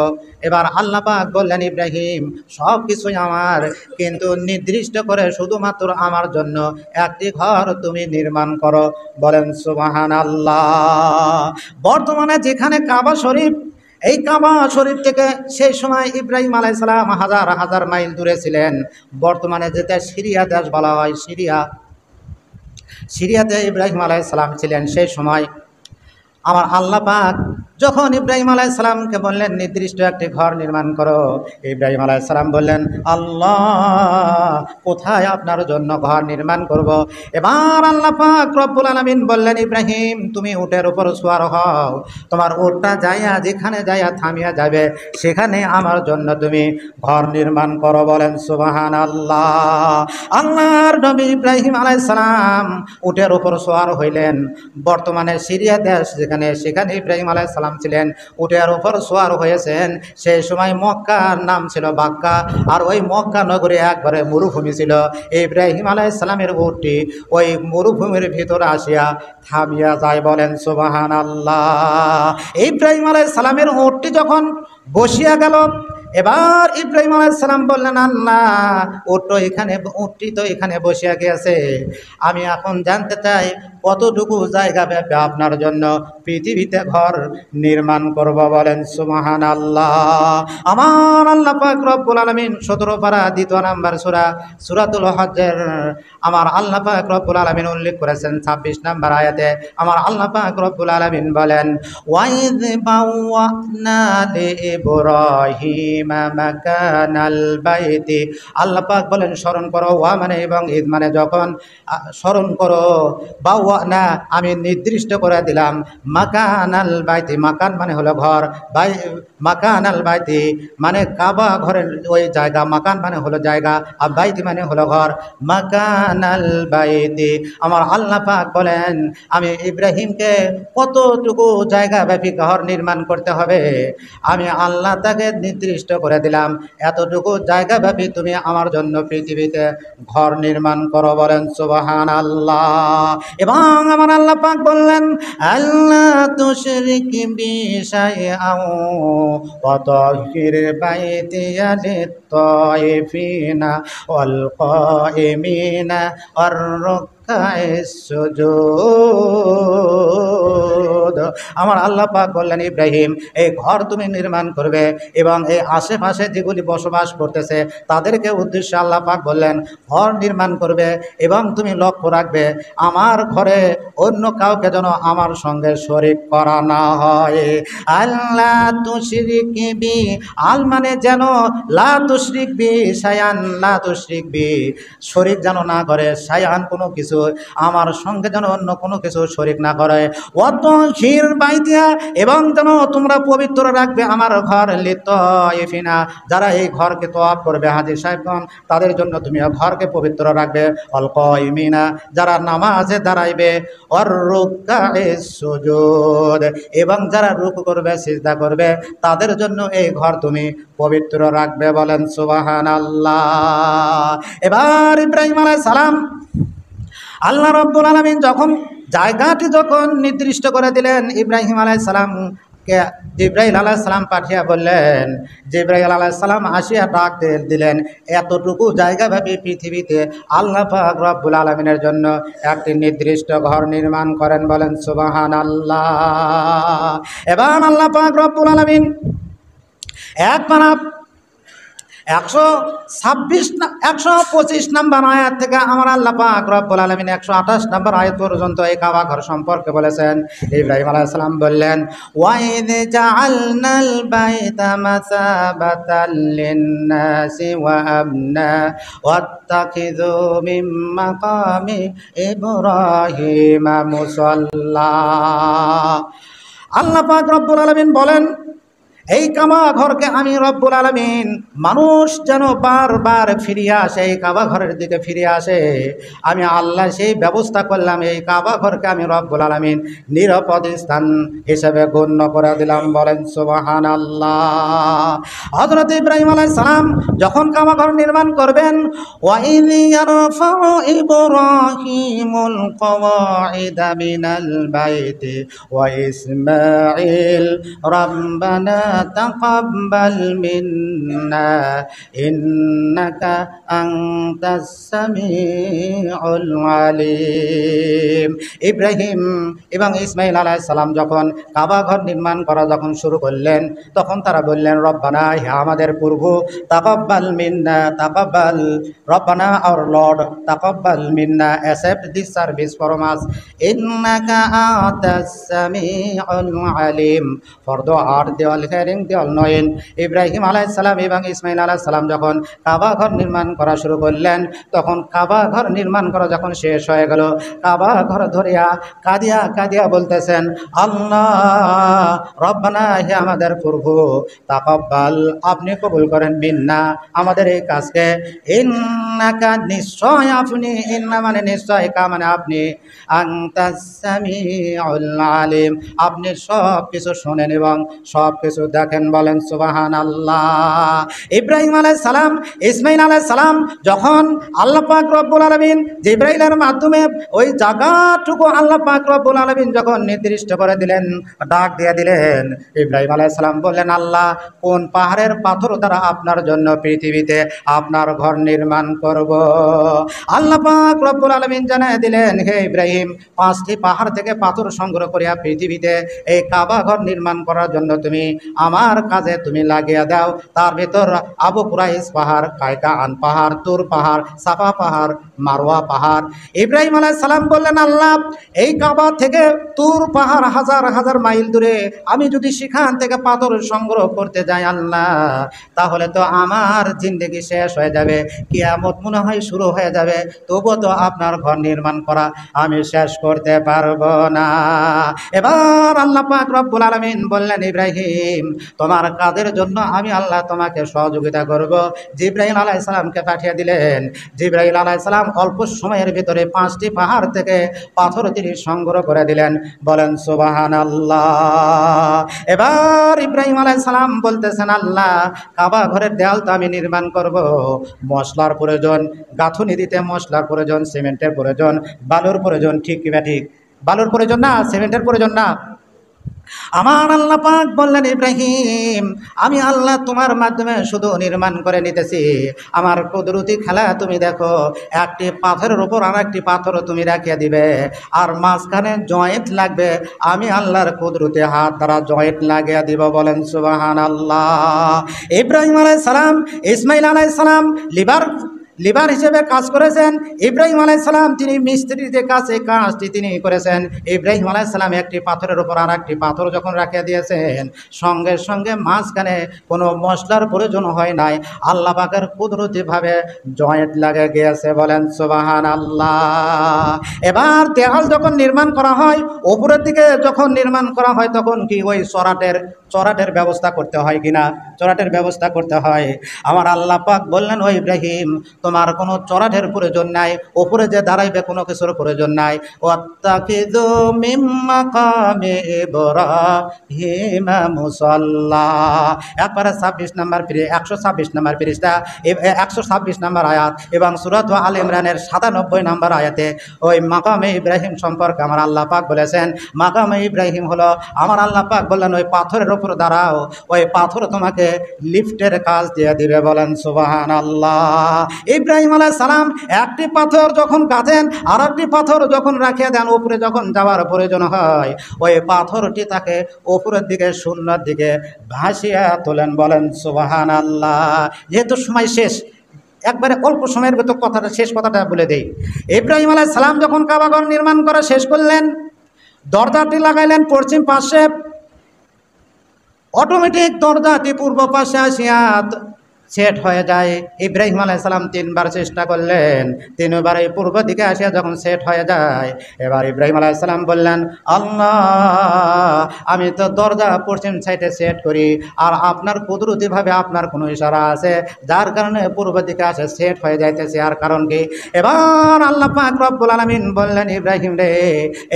এবার আল্লাহ পাক বললেন, ইব্রাহিম, সব কিছুই আমার, কিন্তু নির্দিষ্ট করে শুধুমাত্র আমার জন্য একটি ঘর তুমি নির্মাণ করো। বলেন সুবহানাল্লাহ। বর্তমানে যেখানে কাবা শরীফ, এই কাবা শরীফ থেকে সেই সময় ইব্রাহিম আলাইহিস সালাম হাজার হাজার মাইল দূরে ছিলেন। বর্তমানে যেটা সিরিয়া দেশ বলা হয়, সিরিয়াতে ইব্রাহিম আলাইহিস সালাম ছিলেন। সেই সময় আমার আল্লাহ পাক যখন ইব্রাহিম আলাইহিস সালামকে বললেন নির্দিষ্ট একটি ঘর নির্মাণ করো, ইব্রাহিম আলাইহিস সালাম বললেন, আল্লাহ, কোথায় আপনার জন্য ঘর নির্মাণ করব? এবার আল্লাহ পাক রব্বুল আলামিন বললেন, ইব্রাহিম, তুমি উটের উপর সওয়ার হও, তোমার উটটা যাইয়া যেখানে যাইয়া থামিয়া যাবে সেখানে আমার জন্য তুমি ঘর নির্মাণ করো। বলেন সুবহানাল্লাহ। আল্লাহর নবী ইব্রাহিম আলাইহিস সালাম উটের উপর সওয়ার হইলেন। বর্তমানে সিরিয়া দেশ সেখানে ইব্রাহিম আলাইহিস সালাম ছিলেন, উটের উপর সওয়ার হয়েছেন। সেই সময় মক্কার নাম ছিল বাক্কা, আর ওই মক্কা নগরে একবারে মরুভূমি ছিল। ইব্রাহিম আলাইহিস সালামের উটটি ওই মরুভূমির ভিতরে আসিয়া থামিয়া যায়। বলেন সুবহানাল্লাহ। ইব্রাহিম আলাইহিস সালামের উটটি যখন বসিয়া গেল, এবার ইব্রাহিম আলাইহিস সালাম বললেন, আল্লাহ, উটটি তো এখানে বসিয়া গিয়েছে, আমি এখন জানতে চাই কতটুকু জায়গা ব্যাপে আপনার জন্য পৃথিবীতে ঘর নির্মাণ করব। বলেন সুবহানাল্লাহ। আমার আল্লাহ পাক রব্বুল আলামিন 17 পারা 2 নম্বর সূরাতুল হজ্জের আমার আল্লাহ পাক রব্বুল আলামিন উল্লেখ করেছেন 26 নম্বর আয়াতে। আমার আল্লাহ পাক রব্বুল আলামিন বলেন, ওয়াইয বাওয়ানা লিইব্রাহিম মাকানাল বাইতি। আল্লাহ পাক বলেন, স্মরণ করো, ওয়া মানে এবং ঈদ মানে যখন, স্মরণ করো, বাওয়ানা আমি নির্দিষ্ট করে দিলাম, মাকানাল বাইতি, মাকান মানে হলো ঘর, মাকানাল বাইতি মানে কাবা ঘরের ওই জায়গা, মাকান মানে হলো জায়গা, আর বাইতি মানে হলো ঘর। মাকানাল বাইতি, আমার আল্লাহ পাক বলেন, আমি ইব্রাহিমকে কতটুকু জায়গা ব্যাপী ঘর নির্মাণ করতে হবে আমি আল্লাহ তাকে নির্দিষ্ট করে দিলাম, এতটুকু জায়গা ব্যাপী তুমি আমার জন্য পৃথিবীতে ঘর নির্মাণ করো। বলেন সুবহানাল্লাহ। এবং আমার আল্লাহ পাক বললেন, আল্লাহ তুশরিক বি শাইআন ওয়া তাহির বাইতিয়া লিত-তাইফিনা ওয়াল কাইমিনা ওয়ার রুকআইস সুজুদ। আমার আল্লাহ পাক বললেন, ইব্রাহিম, এই ঘর তুমি নির্মাণ করবে এবং এই আশেপাশে যেগুলি বসবাস করতেছে তাদেরকে উদ্দেশ্যে আল্লাহ পাক বললেন, ঘর নির্মাণ করবে এবং তুমি লক্ষ্য রাখবে আমার ঘরে অন্য কাউকে যেন আমার সঙ্গে শরীক করা না হয়। আল্লাহ তুশরিক বি, আল মানে যেন, লা তুশরিক বি শাইআন, লা তুশরিক বি শরীক যেন না করে, শাইআন কোনো কিছু, আমার সঙ্গে যেন অন্য কোনো কিছু শরীক না করে। ওয়াতাহির বাইতিয়া, এবং যেন তোমরা পবিত্র রাখবে আমার ঘর, লিত-তাইফিনা যারা এই ঘরকে তওয়াফ করবে, হাজী সাহেবগণ, তাদের জন্য তুমি ঘরকে পবিত্র রাখবে। ওয়াল কাইমিনা যারা নামাজে দাঁড়াইবে, ওয়ার রুকআইস সুজুদ এবং যারা রুকু করবে, সিজদা করবে, তাদের জন্য এই ঘর তুমি পবিত্র রাখবে। বলেন সুবহানাল্লাহ। এবার ইব্রাহিম আলাইহিস সালাম, আল্লাহ রাব্বুল আলামিন যখন জায়গাটি যখন নির্দিষ্ট করে দিলেন, ইব্রাহিম আলাইহিস সালামকে জিবরাইল আলাইহিস সালাম পাঠিয়ে বললেন, জিবরাইল আলাইহিস সালাম আসিয়া ডাক দিলেন, এতটুকু জায়গা ভাবে পৃথিবীতে আল্লাহ পাক রব্বুল আলামিনের জন্য একটি নির্দিষ্ট ঘর নির্মাণ করেন। বলেন সুবহানাল্লাহ। এবার আল্লাহ পাক রব্বুল আলামিন এক পারা 125 নম্বর আয়াত থেকে আমার আল্লাহ পাক রব্বুল আলামিন 128 নম্বর আয়াত পর্যন্ত এই কাবা ঘর সম্পর্কে বলেছেন। ইব্রাহিম আলাইহিস সালাম বললেন, ওয়াইদ জাআলনাল বাইতা মাসাবাতাল লিন-নাসি ওয়া আমনা ওয়াত্তাখিযু মিন মাকামি ইব্রাহিমা মুসাল্লা। আল্লাহ পাক রব্বুল আলামিন বলেন, এই কাবা ঘরকে আমি রব্বুল আলামিন, মানুষ যেন বারবার ফিরিয়ে আসে, এই কাবা ঘরের দিকে ফিরে আসে, আমি আল্লাহ সেই ব্যবস্থা করলাম। এই কাবা ঘরকে আমি রব্বুল আলামিন নিরাপদ স্থান হিসেবে গণ্য করে দিলাম। বলেন সুবহানাল্লাহ। হযরত ইব্রাহিম আলাইহিস সালাম যখন কাবা ঘর নির্মাণ করবেন, ওয়াইয ইয়ারফাউ ইব্রাহিমুল কওয়াইদা মিনাল বাইতি ওয়া ইসমাঈল রাব্বানা তাকাব্বাল মিন্না ইন্নাকা আনতাস সামিউল আলিম। ইব্রাহিম এবং ইসমাঈল আলাইহিস সালাম যখন কাবা ঘর নির্মাণ করা যখন শুরু করলেন, তখন তারা বললেন, রব্বানা, হে আমাদের প্রভু, তাকাব্বাল মিন্না, তাকাব্বাল, রব্বানা আওয়ার লর্ড, তাকাব্বাল মিন্না, accept this service from us, ইন্নাকা আনতাস সামিউল আলিম, for the art the all hearing the all knowing. ইব্রাহিম আলাইহিস সালাম এবং ইসমাঈল আলাইহিস সালাম যখন কাবা ঘর নির্মাণ করা শুরু করলেন, তখন কাবা ঘর নির্মাণ করা যখন শেষ হয়ে গেল, কাবা ঘর ধরিয়া কাঁদিয়া কাঁদিয়া বলতেছেন, আল্লাহ, রব্বানা, হে আমাদের প্রভু, তাকাব্বাল, আপনি কবুল করেন, মিন্না, আমাদের এই কাজকে, ইন্নাকা, নিশ্চয় আপনি, ইন্না মানে নিশ্চয়, কা মানে আপনি, আনতাস সামিউল আলিম, আপনি সব কিছু শোনেন এবং সব কিছু দেখেন। বলেন সুবহানাল্লাহ। ইব্রাহিম আলাইহিস সালাম, ইসমাঈল আলাইহিস সালাম যখন আল্লাহ পাক রব্বুল আলামিন জিবরাইলের মাধ্যমে ওই জায়গাটুকু আল্লাহ পাক রব্বুল আলামিন যখন নির্দিষ্ট করে দিলেন, ডাক দিয়ে দিলেন, ইব্রাহিম আলাইহিস সালাম বললেন, আল্লাহ, কোন পাহাড়ের পাথর দ্বারা আপনার জন্য পৃথিবীতে আপনার ঘর নির্মাণ করব? আল্লাহ পাক রব্বুল আলামিন জানিয়ে দিলেন, হে ইব্রাহিম, 5টি পাহাড় থেকে পাথর সংগ্রহ করিয়া পৃথিবীতে এই কাবা ঘর নির্মাণ করার জন্য তুমি আমার কাজে তুমি লাগিয়ে দাও। তার ভিতর আবু কুরাইশ পাহাড়, কায়কাআন পাহাড়, তুর পাহাড়, সাফা পাহাড়, মারওয়া পাহাড়। ইব্রাহিম আলাইহিস সালাম বললেন, আল্লাহ, এই কাবা থেকে তুর পাহাড় হাজার হাজার মাইল দূরে, আমি যদি সেখান থেকে পাথর সংগ্রহ করতে যাই আল্লাহ, তাহলে তো আমার জিন্দেগি শেষ হয়ে যাবে, কিয়ামত মনে হয় শুরু হয়ে যাবে, তবুও তো আপনার ঘর নির্মাণ করা আমি শেষ করতে পারবো না। এবার আল্লাহ পাক রব্বুল আলামিন বললেন, ইব্রাহিম, তোমার কাজের জন্য আমি আল্লাহ তোমাকে সহযোগিতা করব। জিবরাইল আলাইহিস সালামকে পাঠিয়ে দিলেন। জিবরাইল আলাইহিস সালাম অল্প সময়ের ভিতরে 5টি পাহাড় থেকে পাথর তিনি সংগ্রহ করে দিলেন। বলেন সুবহানাল্লাহ। এবার ইব্রাহিম আলাইহিস সালাম বলতেছেন, আল্লাহ, কাবা ঘরের দেয়াল তো আমি নির্মাণ করব, মশলার প্রয়োজন, গাঁথুনি দিতে মশলার প্রয়োজন, সিমেন্টের প্রয়োজন, বালুর প্রয়োজন, ঠিক কিবা ঠিক, বালুর প্রয়োজন না, সিমেন্টের প্রয়োজন না। আমার আল্লাহ পাক বললেন, ইব্রাহিম, আমি আল্লাহ তোমার মাধ্যমে শুধু নির্মাণ করে নিতেছি, আমার কুদরতি খেলা তুমি দেখো, একটি পাথরের উপর আর একটি পাথর তুমি রাখিয়ে দিবে, আর মাঝখানে জয়েন্ট লাগবে, আমি আল্লাহর কুদরতি হাত দ্বারা জয়েন্ট লাগিয়ে দিব। বলেন সুবহানাল্লাহ। ইব্রাহিম আলাইহিস সালাম, ইসমাঈল আলাইহিস সালাম লিভার হিসেবে কাজ করেছেন। ইব্রাহিম আলাইহিস সালাম তিনি মিস্ত্রির যে কাজ, এই কাজটি তিনি করেছেন। ইব্রাহিম আলাইহিস সালাম একটি পাথরের উপর আর একটি পাথর যখন রাখিয়ে দিয়েছেন, সঙ্গে সঙ্গে মাঝখানে কোনো মশলার প্রয়োজন হয় নাই, আল্লাহ পাকের কুদরতিভাবে জয়েন্ট লাগে গিয়েছে। বলেন সুবহানাল্লাহ। এবার দেয়াল যখন নির্মাণ করা হয়, উপরের দিকে যখন নির্মাণ করা হয়, তখন কি ওই চরাটের ব্যবস্থা করতে হয় কিনা? চরাটের ব্যবস্থা করতে হয়। আমার আল্লাহ পাক বললেন, ও ইব্রাহিম, তোমার কোনো চরাটের প্রয়োজন নাই, উপরে যে দাঁড়াইবে কোনো কিছুর প্রয়োজন নাই। ওয়াত্তাখিযু মিন মাকামি ইব্রাহিমা মুসাল্লা, একবারে 126 নম্বর পৃষ্ঠা 126 নম্বর আয়াত এবং সূরাত আল ইমরানের 97 নম্বর আয়াতে ওই মাকামে ইব্রাহিম সম্পর্কে আমার আল্লাহ পাক বলেছেন, মাকামে ইব্রাহিম হলো, আমার আল্লাহ পাক বললেন, ওই পাথরের উপর দাঁড়াও, ওই পাথর তোমাকে লিফটের কাজ দিয়ে দিবে। বলেন সুবহানাল্লাহ। ইব্রাহিম আলাইহিস সালাম একটি পাথর যখন গাঁথেন, আর একটি পাথর যখন রাখিয়ে দেন, উপরে যখন যাওয়ার প্রয়োজন হয়, ওই পাথরটি তাকে উপরের দিকে শূন্যের দিকে ভাসিয়ে তোলেন। বলেন সুবহানাল্লাহ। যেহেতু সময় শেষ, একবারে অল্প সময়ের ভেতর শেষ কথাটা বলে দেই। ইব্রাহিম আলাইহিস সালাম যখন কাবা ঘর নির্মাণ করা শেষ করলেন, দরজাটি লাগাইলেন পশ্চিম পাশে, অটোমেটিক দরজাটি পূর্ব পাশে আসিয়া সেট হয়ে যায়। ইব্রাহিম আলাইহিস সালাম 3 বার চেষ্টা করলেন, 3 বারে পূর্ব দিকে আসিয়া যখন সেট হয়ে যায়, এবার ইব্রাহিম আলাইহিস সালাম বললেন, আল্লাহ আমি তো দরজা পশ্চিম সাইডে সেট করি, আর আপনার কুদরতিভাবে আপনার কোনো ইশারা আছে যার কারণে পূর্ব দিকে আসে সেট হয়ে যাইতেছে, আর কারণ কি? এবার আল্লাহ পাক রব্বুল আলামিন বললেন, ইব্রাহিম রে,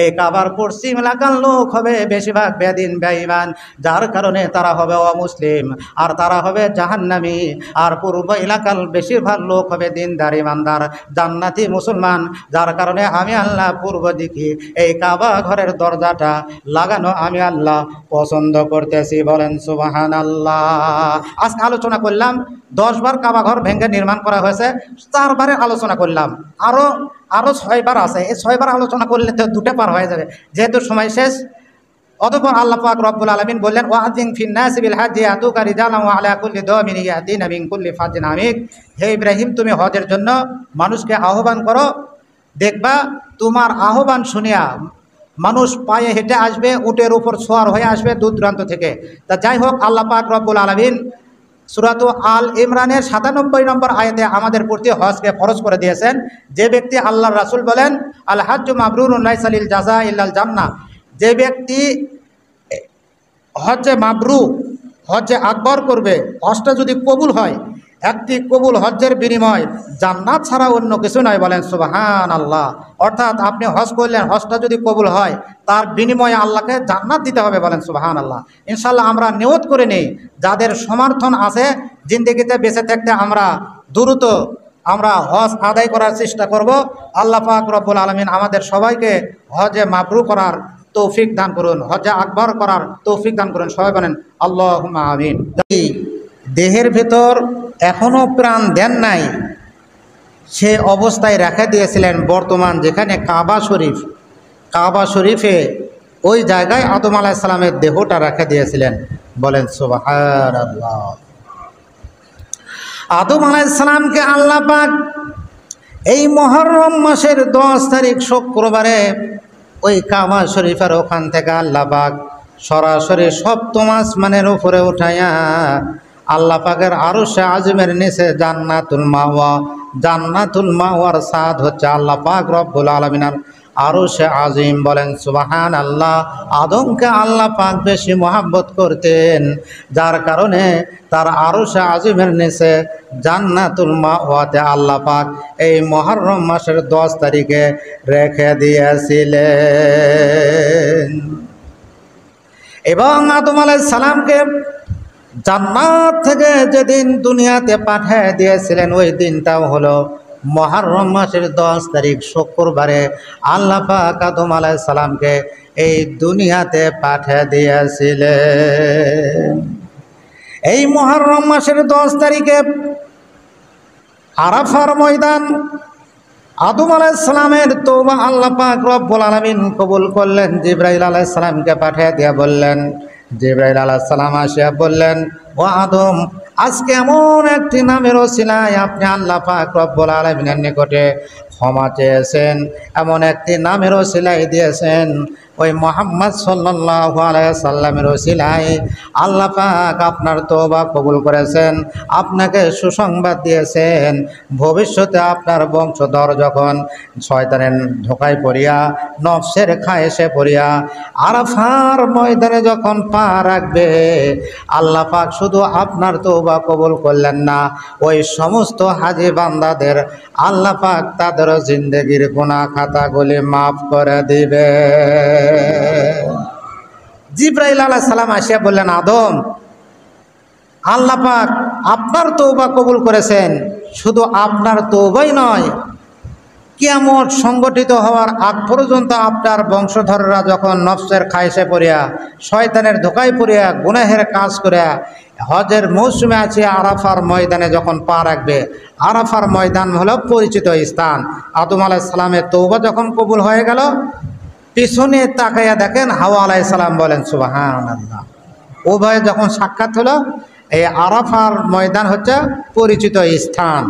এই কাবার পশ্চিম এলাকার লোক হবে বেশিরভাগ বেদিন বেঈমান, যার কারণে তারা হবে অমুসলিম আর তারা হবে জাহান্নামী, আর পূর্ব এলাকার বেশিরভাগ লোক হবে দিনদার ইমানদার জান্নাতি মুসলমান, যার কারণে আমি আল্লাহ পূর্ব দিকে এই কাবা ঘরের দরজাটা লাগানো আমি আল্লাহ পছন্দ করতেছি। বলেন সুবহানাল্লাহ। আজকে আলোচনা করলাম 10 বার কাবা ঘর ভেঙে নির্মাণ করা হয়েছে, 4 বারের আলোচনা করলাম, আরো 6 বার আছে। এই 6 বার আলোচনা করলে তো 2টা পার হয়ে যাবে, যেহেতু সময় শেষ। অতঃপর আল্লাহ পাক রব্বুল আলামিন বললেন, ওয়াযিন ফিন নাসি বিল হাজ্জি ইয়াতুকা রিজালান ওয়া আলা কুল্লি দামিরিন ইয়াতিনা মিন কুল্লি ফাজ্জিন আমিক। হে ইব্রাহিম, তুমি হজের জন্য মানুষকে আহ্বান করো, দেখবা তোমার আহ্বান শুনিয়া মানুষ পায়ে হেঁটে আসবে, উটের উপর সোয়ার হয়ে আসবে দূর দূরান্ত থেকে। তা যাই হোক, আল্লাহ পাক রব্বুল আলামিন সূরাত আল ইমরানের 97 নম্বর আয়াতে আমাদের প্রতি হজকে ফরজ করে দিয়েছেন। যে ব্যক্তি, আল্লাহর রাসূল বলেন, আল হাজ্জু মাবরুরুন লাইসা লিল জাযা ইল্লাল জান্নাহ, যে ব্যক্তি হজ্জে মাবরুর, হজ্জে আকবর করবে, হজটা যদি কবুল হয়, একটি কবুল হজ্জের বিনিময় জান্নাত ছাড়া অন্য কিছু নয়। বলেন সুবহানাল্লাহ। অর্থাৎ আপনি হজ করলেন, হজটা যদি কবুল হয় তার বিনিময়ে আল্লাহকে জান্নাত দিতে হবে। বলেন সুবহানাল্লাহ। ইনশাআল্লাহ আমরা নিয়ত করে নেই, যাদের সমর্থন আছে জিন্দেগিতে বেঁচে থাকতে আমরা দ্রুত আমরা হজ আদায় করার চেষ্টা করব। আল্লাহ পাক রব্বুল আলামিন আমাদের সবাইকে হজে মাবরুর করার তৌফিক দান করুন, হজ্জে আকবর করার তৌফিক দান করুন। সবাই বলেন আল্লাহুম্মা আমিন। দেহের ভেতর এখনো প্রাণ দেন নাই, সে অবস্থায় রেখে দিয়েছিলেন বর্তমান যেখানে কাবা শরীফে, ওই জায়গায় আদম আলাইহিস সালামের দেহটা রেখে দিয়েছিলেন। বলেন সুবহানাল্লাহ। আদম আলাইহিস সালামকে আল্লাহ পাক এই মুহররম মাসের 10 তারিখ শুক্রবারে ওই কাবা শরীফের ওখান থেকে আল্লাহ পাক সরাসরি সপ্তম আসমানের উপরে উঠাইয়া আল্লাহ পাকের আরশে আজিমের নিচে জান্নাতুল মাওয়ার সাদ হচ্ছে আল্লাহ পাক রব্বুল আলামিনের আরশে আজিম। বলেন সুবহানাল্লাহ। আদমকে আল্লাহ পাক বেশি মহব্বত করতেন, যার কারণে তার আরশে আজিমের নিচে জান্নাতুল মাওয়াতে আল্লাহ পাক এই মুহররম মাসের 10 তারিখে রেখে দিয়েছিলেন। এবং আদম আলাইহিস সালামকে জান্নাত থেকে যেদিন দুনিয়াতে পাঠিয়ে দিয়েছিলেন, ওই দিনটাও হলো মুহররম মাসের 10 তারিখ শুক্রবারে আল্লাহ পাক আদম আলাইহিস সালামকে এই দুনিয়াতে পাঠিয়ে দিয়েছিলেন। এই মুহররম মাসের 10 তারিখে আরাফার ময়দান আদম আলাইহিস সালামের তওবা আল্লাহ পাক রব্বুল আলামিন কবুল করলেন। জিবরাইল আলাইহিস সালামকে পাঠিয়ে দিয়ে বললেন, জিবরাইল আলাইহিস সালাম আসিয়া বললেন, ও আদম, আজকে এমন একটি নামের ওসিলায় আপনি আল্লাহ পাক রব্বুল আলামিনের নিকটে ক্ষমা চেয়েছেন, এমন একটি নামের ওসিলায় দিয়েছেন, ওই মুহাম্মদ সাল্লাল্লাহু আলাইহি সাল্লামের ওসিলায় আল্লাহ পাক আপনার তওবা কবুল করেছেন, আপনাকে সুসংবাদ দিয়েছেন, ভবিষ্যতে আপনার বংশধর যখন শয়তানের ধোঁকায় পড়িয়া, নফসের খায়েশে পড়িয়া আরাফার ময়দানে যখন পা রাখবে, আল্লাহ পাক শুধু আপনার তওবা কবুল করলেন না, ওই সমস্ত হাজী বান্দাদের আল্লাহ পাক তাদের জিন্দেগির গুনাহ খাতাগুলি মাফ করে দিবে। জিবরাইল আলাইহিস সালাম আসিয়া বললেন, আদম, আল্লাহ পাক আপনার তওবা কবুল করেছেন, শুধু আপনার তওবাই নয়, কিয়ামত সংগঠিত হওয়ার আগ পর্যন্ত আপনার বংশধররা যখন নফসের খায়েশে পড়িয়া, শয়তানের ধোঁকায় পড়িয়া, গুনাহের কাজ করিয়া হজের মৌসুমে আছে আরাফার ময়দানে যখন পা রাখবে, আরাফার ময়দান হলো পরিচিত স্থান। আদম আলাইহিস সালামের তওবা যখন কবুল হয়ে গেল, পিছনে তাকাইয়া দেখেন হাওয়া আলাইহিস সালাম। বলেন সুবহানাল্লাহ। উভয়ে যখন সাক্ষাৎ হলো, এই আরাফার ময়দান হচ্ছে পরিচিত স্থান,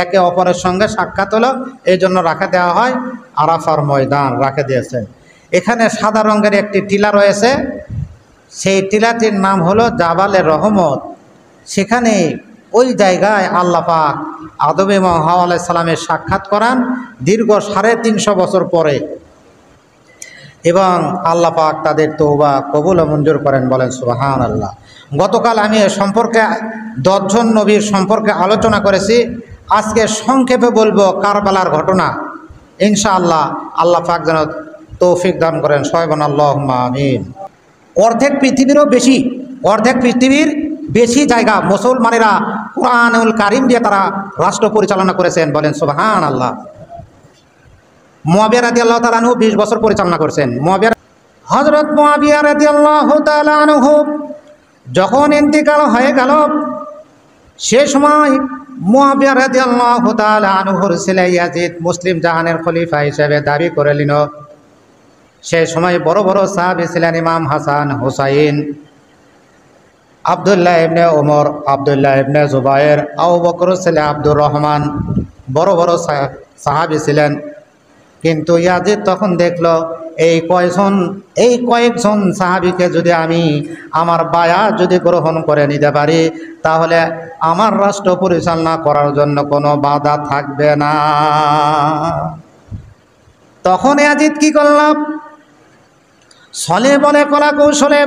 একে অপরের সঙ্গে সাক্ষাৎ হলো, এই জন্য রাখা দেওয়া হয় আরাফার ময়দান রাখা দিয়েছেন। এখানে সাদা রঙের একটি টিলা রয়েছে, সেই টিলাটির নাম হলো জাবালে রহমত। সেখানে ওই জায়গায় আল্লাহ পাক আদম এবং হাওয়া আলাইহিস সালামের সাক্ষাৎ করান দীর্ঘ 350 বছর পরে, এবং আল্লাহ পাক তাদের তওবা কবুল ও মঞ্জুর করেন। বলেন সুবহানাল্লাহ। গতকাল আমি এ সম্পর্কে 10 জন নবীর সম্পর্কে আলোচনা করেছি। আজকে সংক্ষেপে বলবো কারবালার ঘটনা। ইনশাআল্লাহ আল্লাহ পাক যেন তৌফিক দান করেন। সবাই বলেন আল্লাহুম্মা আমিন। অর্ধেক পৃথিবীর বেশি জায়গা মুসলমানেরা কুরআনুল কারীম দিয়ে তারা রাষ্ট্র পরিচালনা করেছেন। বলেন সুবহানাল্লাহ। মুআবিয়া রাদিয়াল্লাহু তাআলা আনহু 20 বছর পরিচালনা করেছেন। হযরত মুআবিয়া রাদিয়াল্লাহু তাআলা আনহু যখন ইন্তিকাল হয়ে গেল, সে সময় মুআবিয়া রাদিয়াল্লাহু তাআলা আনহুর ছেলে ইয়াজিদ মুসলিম জাহানের খলিফা হিসেবে দাবি করে নিল। সেই সময় বড় বড় সাহাবী ছিলেন ইমাম হাসান, হুসাইন, আব্দুল্লাহ ইবনে ওমর, আব্দুল্লাহ ইবনে জুবায়ের, আবু বকর ছেলে আব্দুর রহমান, বড় বড় সাহাবী ছিলেন। কিন্তু ইয়াজিদ তখন দেখল এই কয়েকজন সাহাবীকে যদি আমি আমার বায়াত যদি গ্রহণ করে নিতে পারি, তাহলে আমার রাষ্ট্র পরিচালনা করার জন্য কোনো বাধা থাকবে না। তখন ইয়াজিদ কি করলাম, ছলে বলে কলা কৌশলে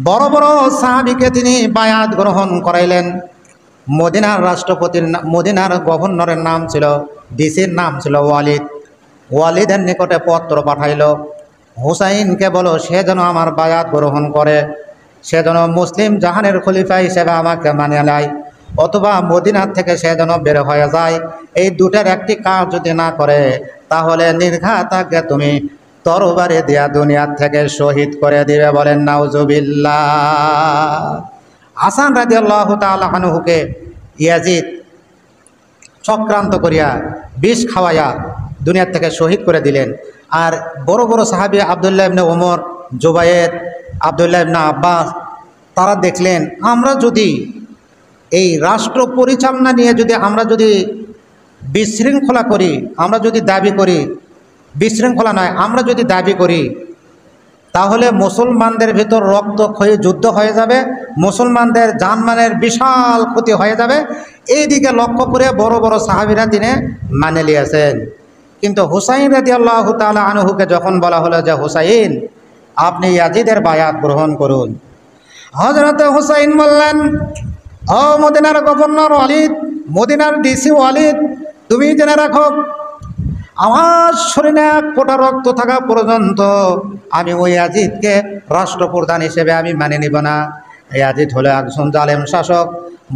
বড় বড় সাহাবীকে তিনি বায়াত গ্রহণ করাইলেন। মদিনার গভর্নরের নাম ছিল, ডিসির নাম ছিল ওয়ালিদ। ওয়ালিদের নিকটে পত্র পাঠাইল, হুসাইনকে বলো সে যেন আমার বায়াত গ্রহণ করে, সে যেন মুসলিম জাহানের খলিফা হিসেবে আমাকে মানিয়ে নেয়, অথবা মদিনার থেকে সে যেন বের হয়ে যায়। এই দুটার একটি কাজ যদি না করে, তাহলে নির্ঘাত তাকে তুমি তরবারি দিয়া দুনিয়ার থেকে শহীদ করে দিবে। বলেন নাউজুবিল্লাহ। হাসান রাদিয়াল্লাহু তাআলা আনহুকে ইয়াজিদ চক্রান্ত করিয়া বিষ খাওয়াইয়া দুনিয়ার থেকে শহীদ করে দিলেন। আর বড় বড় সাহাবী আব্দুল্লাহ ইবনে ওমর, জুবায়ের, আব্দুল্লাহ ইবনে আব্বাস, তারা দেখলেন আমরা যদি এই রাষ্ট্র পরিচালনা নিয়ে আমরা যদি বিশৃঙ্খলা করি, আমরা যদি দাবি করি, বিশৃঙ্খলা নয়, আমরা যদি দাবি করি, তাহলে মুসলমানদের ভিতর রক্তক্ষয়ী যুদ্ধ হয়ে যাবে, মুসলমানদের জানমালের বিশাল ক্ষতি হয়ে যাবে। এই দিকে লক্ষ্য করে বড় বড় সাহাবীরা তিনি মানে নিয়েছেন। কিন্তু হুসাইন রাদিয়াল্লাহু তাআলা আনহুকে যখন বলা হলো যে হুসাইন আপনি ইয়াজিদের বায়াত গ্রহণ করুন, হযরত হুসাইন বললেন, ও মদিনার গভর্নর ওয়ালিদ, মদিনার ডিসি ওয়ালিদ, তুমি জেনে রাখো আমার শরীরে 1 ফোঁটা রক্ত থাকা পর্যন্ত আমি ওই ইয়াজিদকে রাষ্ট্রপ্রধান হিসেবে আমি মানে নিব না। ইয়াজিদ হলো একজন জালেম শাসক।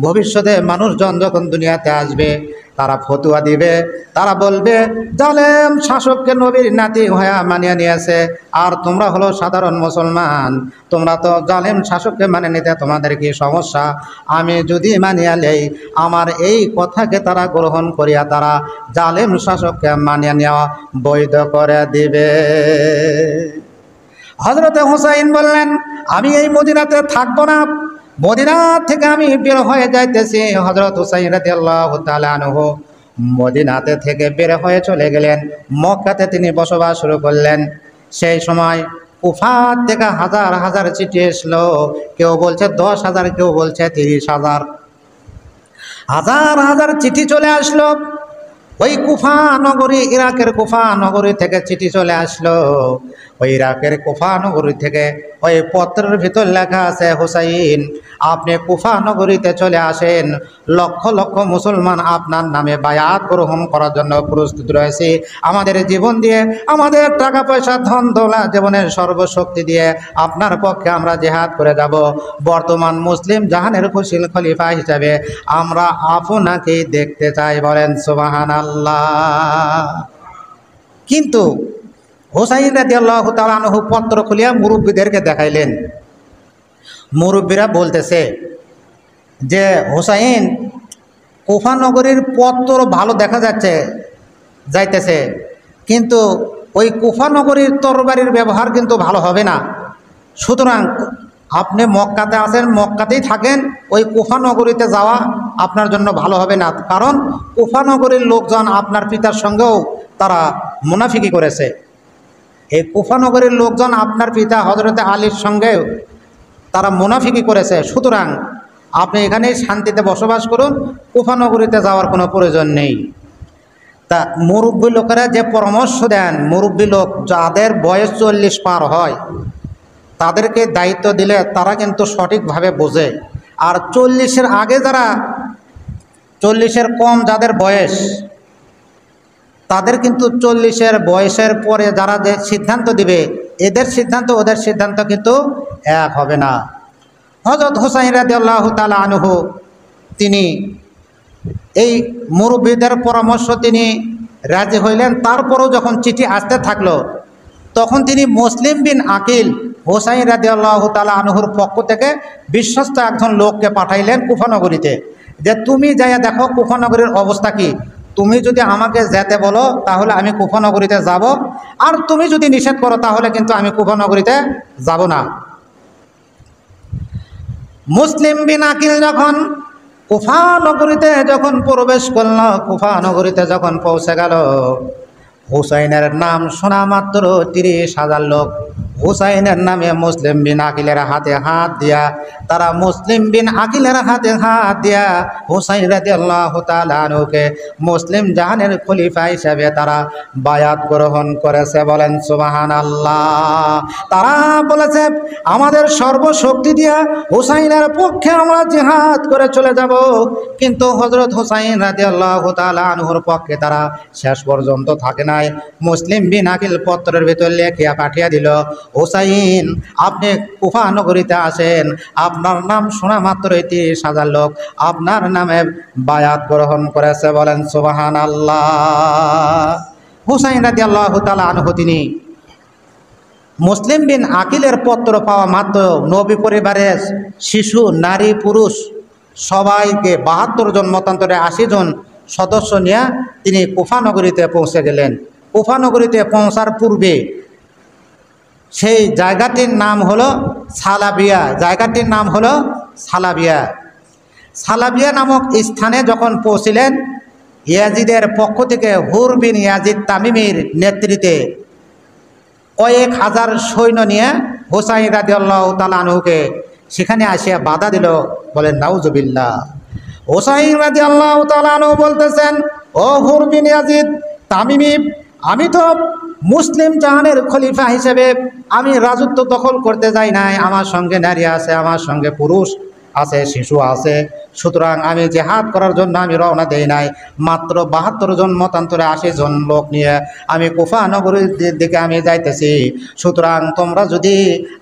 ভবিষ্যতে মানুষজন যখন দুনিয়াতে আসবে, তারা ফতুয়া দিবে, তারা বলবে জালেম শাসককে নবীর নাতি হয়ে মানিয়ে নিয়েছে, আর তোমরা হলো সাধারণ মুসলমান, তোমরা তো জালেম শাসককে মানে নিতে তোমাদের কি সমস্যা? আমি যদি মানিয়ে নেই, আমার এই কথাকে তারা গ্রহণ করিয়া তারা জালেম শাসককে মানিয়ে নেওয়া বৈধ করে দিবে। হযরত হুসাইন বললেন আমি এই মদিনাতে থাকবো না, মদিনা থেকে আমি বের হয়ে যাইতেছি। হযরত হুসাইন রাদিয়াল্লাহু তাআলা আনহু মদিনাতে থেকে বের হয়ে চলে গেলেন, মক্কাতে তিনি বসবাস শুরু করলেন। সেই সময় কুফা থেকে হাজার হাজার চিঠি এসলো, কেউ বলছে 10,000, কেউ বলছে 30,000, হাজার হাজার চিঠি চলে আসলো। ওই কুফা নগরী, ইরাকের কুফা নগরী থেকে চিঠি চলে আসলো। ওই ইরাকের কুফা নগরী থেকে ওই পত্রের ভিতর লেখা আছে, হুসাইন আপনি কুফা নগরীতে চলে আসেন, লক্ষ লক্ষ মুসলমান আপনার নামে বায়াত গ্রহণ করার জন্য প্রস্তুত রয়েছে। আমাদের জীবন দিয়ে, আমাদের টাকা পয়সা, ধন দৌলত, জীবনের সর্বশক্তি দিয়ে আপনার পক্ষে আমরা জিহাদ করে যাব। বর্তমান মুসলিম জাহানের খলিফা হিসাবে আমরা আপনাকেই দেখতে চাই। বলেন সুবহানাল্লাহ। কিন্তু হুসাইন রাদিয়াল্লাহু তাআলা আনহু পত্র খুলিয়া মুরব্বীদেরকে দেখাইলেন। মুরব্বীরা বলতেছে যে হুসাইন কুফা নগরীর পত্র ভালো দেখা যাইতেছে, কিন্তু ওই কুফা নগরীর তরবারির ব্যবহার কিন্তু ভালো হবে না। সুতরাং আপনি মক্কাতে আছেন, মক্কাতেই থাকেন, ওই কুফা নগরীতে যাওয়া আপনার জন্য ভালো হবে না। কারণ কুফা নগরীর লোকজন আপনার পিতার সঙ্গেও তারা মুনাফিকি করেছে। এই কুফা নগরীর লোকজন আপনার পিতা হযরতে আলীর সঙ্গে তারা মুনাফিকি করেছে। সুতরাং আপনি এখানেই শান্তিতে বসবাস করুন, কুফা নগরীতে যাওয়ার কোনো প্রয়োজন নেই। তা মুরব্বী লোকেরা যে পরামর্শ দেন, মুরব্বী লোক যাদের বয়স 40 পার হয় তাদেরকে দায়িত্ব দিলে তারা কিন্তু সঠিকভাবে বোঝে। আর 40-এর আগে যারা, 40-এর কম যাদের বয়স, তাদের কিন্তু 40-এর বয়সের পরে যারা যে সিদ্ধান্ত দিবে, এদের সিদ্ধান্ত ওদের সিদ্ধান্ত কিন্তু এক হবে না। হযরত হুসাইন রাদিয়াল্লাহু তাআলা আনহু তিনি এই মুরব্বীদের পরামর্শ তিনি রাজি হইলেন। তারপরও যখন চিঠি আসতে থাকলো তখন তিনি মুসলিম বিন আকিল হুসাইন রাদিয়াল্লাহু তাআলা আনহুর পক্ষ থেকে বিশ্বস্ত একজন লোককে পাঠাইলেন কুফা নগরীতে, যে তুমি যাইয়া দেখো কুফা নগরীর অবস্থা কি। তুমি যদি আমাকে যেতে বলো তাহলে আমি কুফা নগরীতে যাব, আর তুমি যদি নিষেধ করো তাহলে কিন্তু আমি কুফা নগরীতে যাব না। মুসলিম বিন আকিল যখন কুফা নগরীতে যখন প্রবেশ করল, কুফা নগরীতে যখন পৌঁছে গেল, হুসাইনের নাম শোনা মাত্র 30,000 লোক হুসাইনের নামে মুসলিম বিন আকিলের হাতে হাত দিয়া, তারা মুসলিম বিন আকিলের হাতে হাত দিয়া হুসাইন রাদিয়াল্লাহু তাআলা আনহুকে মুসলিম জাহানের খলিফা হিসেবে তারা বায়াত গ্রহণ করেছে। বলেন সুবহানাল্লাহ। তারা বলেছে আমাদের সর্বশক্তি দিয়া হুসাইনের পক্ষে আমরা জিহাদ করে চলে যাব, কিন্তু হযরত হুসাইন রাদিয়াল্লাহু তাআলা আনহুর পক্ষে তারা শেষ পর্যন্ত থাকে নাই। মুসলিম বিন আকিল পত্রের ভিতর লেখিয়া পাঠিয়ে দিল, হুসাইন আপনি কুফা নগরীতে আসেন, আপনার নাম শোনা মাত্র 30,000 লোক আপনার নামে বায়াত গ্রহণ করেছে। বলেন সুবহানাল্লাহ। হুসাইন রাদিয়াল্লাহু তাআলা আনহু তিনি মুসলিম বিন আকিলের পত্র পাওয়া মাত্র নবী পরিবারের শিশু, নারী, পুরুষ সবাইকে 72 জন মতান্তরে 80 জন সদস্য নিয়ে তিনি কুফা নগরীতে পৌঁছে গেলেন। কুফা নগরীতে পৌঁছার পূর্বে সেই জায়গাটির নাম হলো সালাবিয়া, জায়গাটির নাম হলো সালাবিয়া। সালাবিয়া নামক স্থানে যখন পৌঁছিলেন, ইয়াজিদের পক্ষ থেকে হুর বিন ইয়াজিদ তামিমির নেতৃত্বে কয়েক হাজার সৈন্য নিয়ে হুসাইন রাদিয়াল্লাহু তাআলা আনহুকে সেখানে আসিয়া বাধা দিল। বলেন নাউজুবিল্লাহ। হুসাইন রাদিয়াল্লাহু তাআলা আনহু বলতেছেন, ও হুর বিন ইয়াজিদ তামিমি, আমি তো মুসলিম জাহানের খলিফা হিসেবে আমি রাজত্ব দখল করতে যাই নাই, আমার সঙ্গে নারী আছে, আমার সঙ্গে পুরুষ আছে, শিশু আছে, সুতরাং আমি জিহাদ করার জন্য আমি রওনা দেই নাই। মাত্র 72 জন মতান্তরে 80 জন লোক নিয়ে আমি কুফা নগরীর দিকে আমি যাইতেছি। সুতরাং তোমরা যদি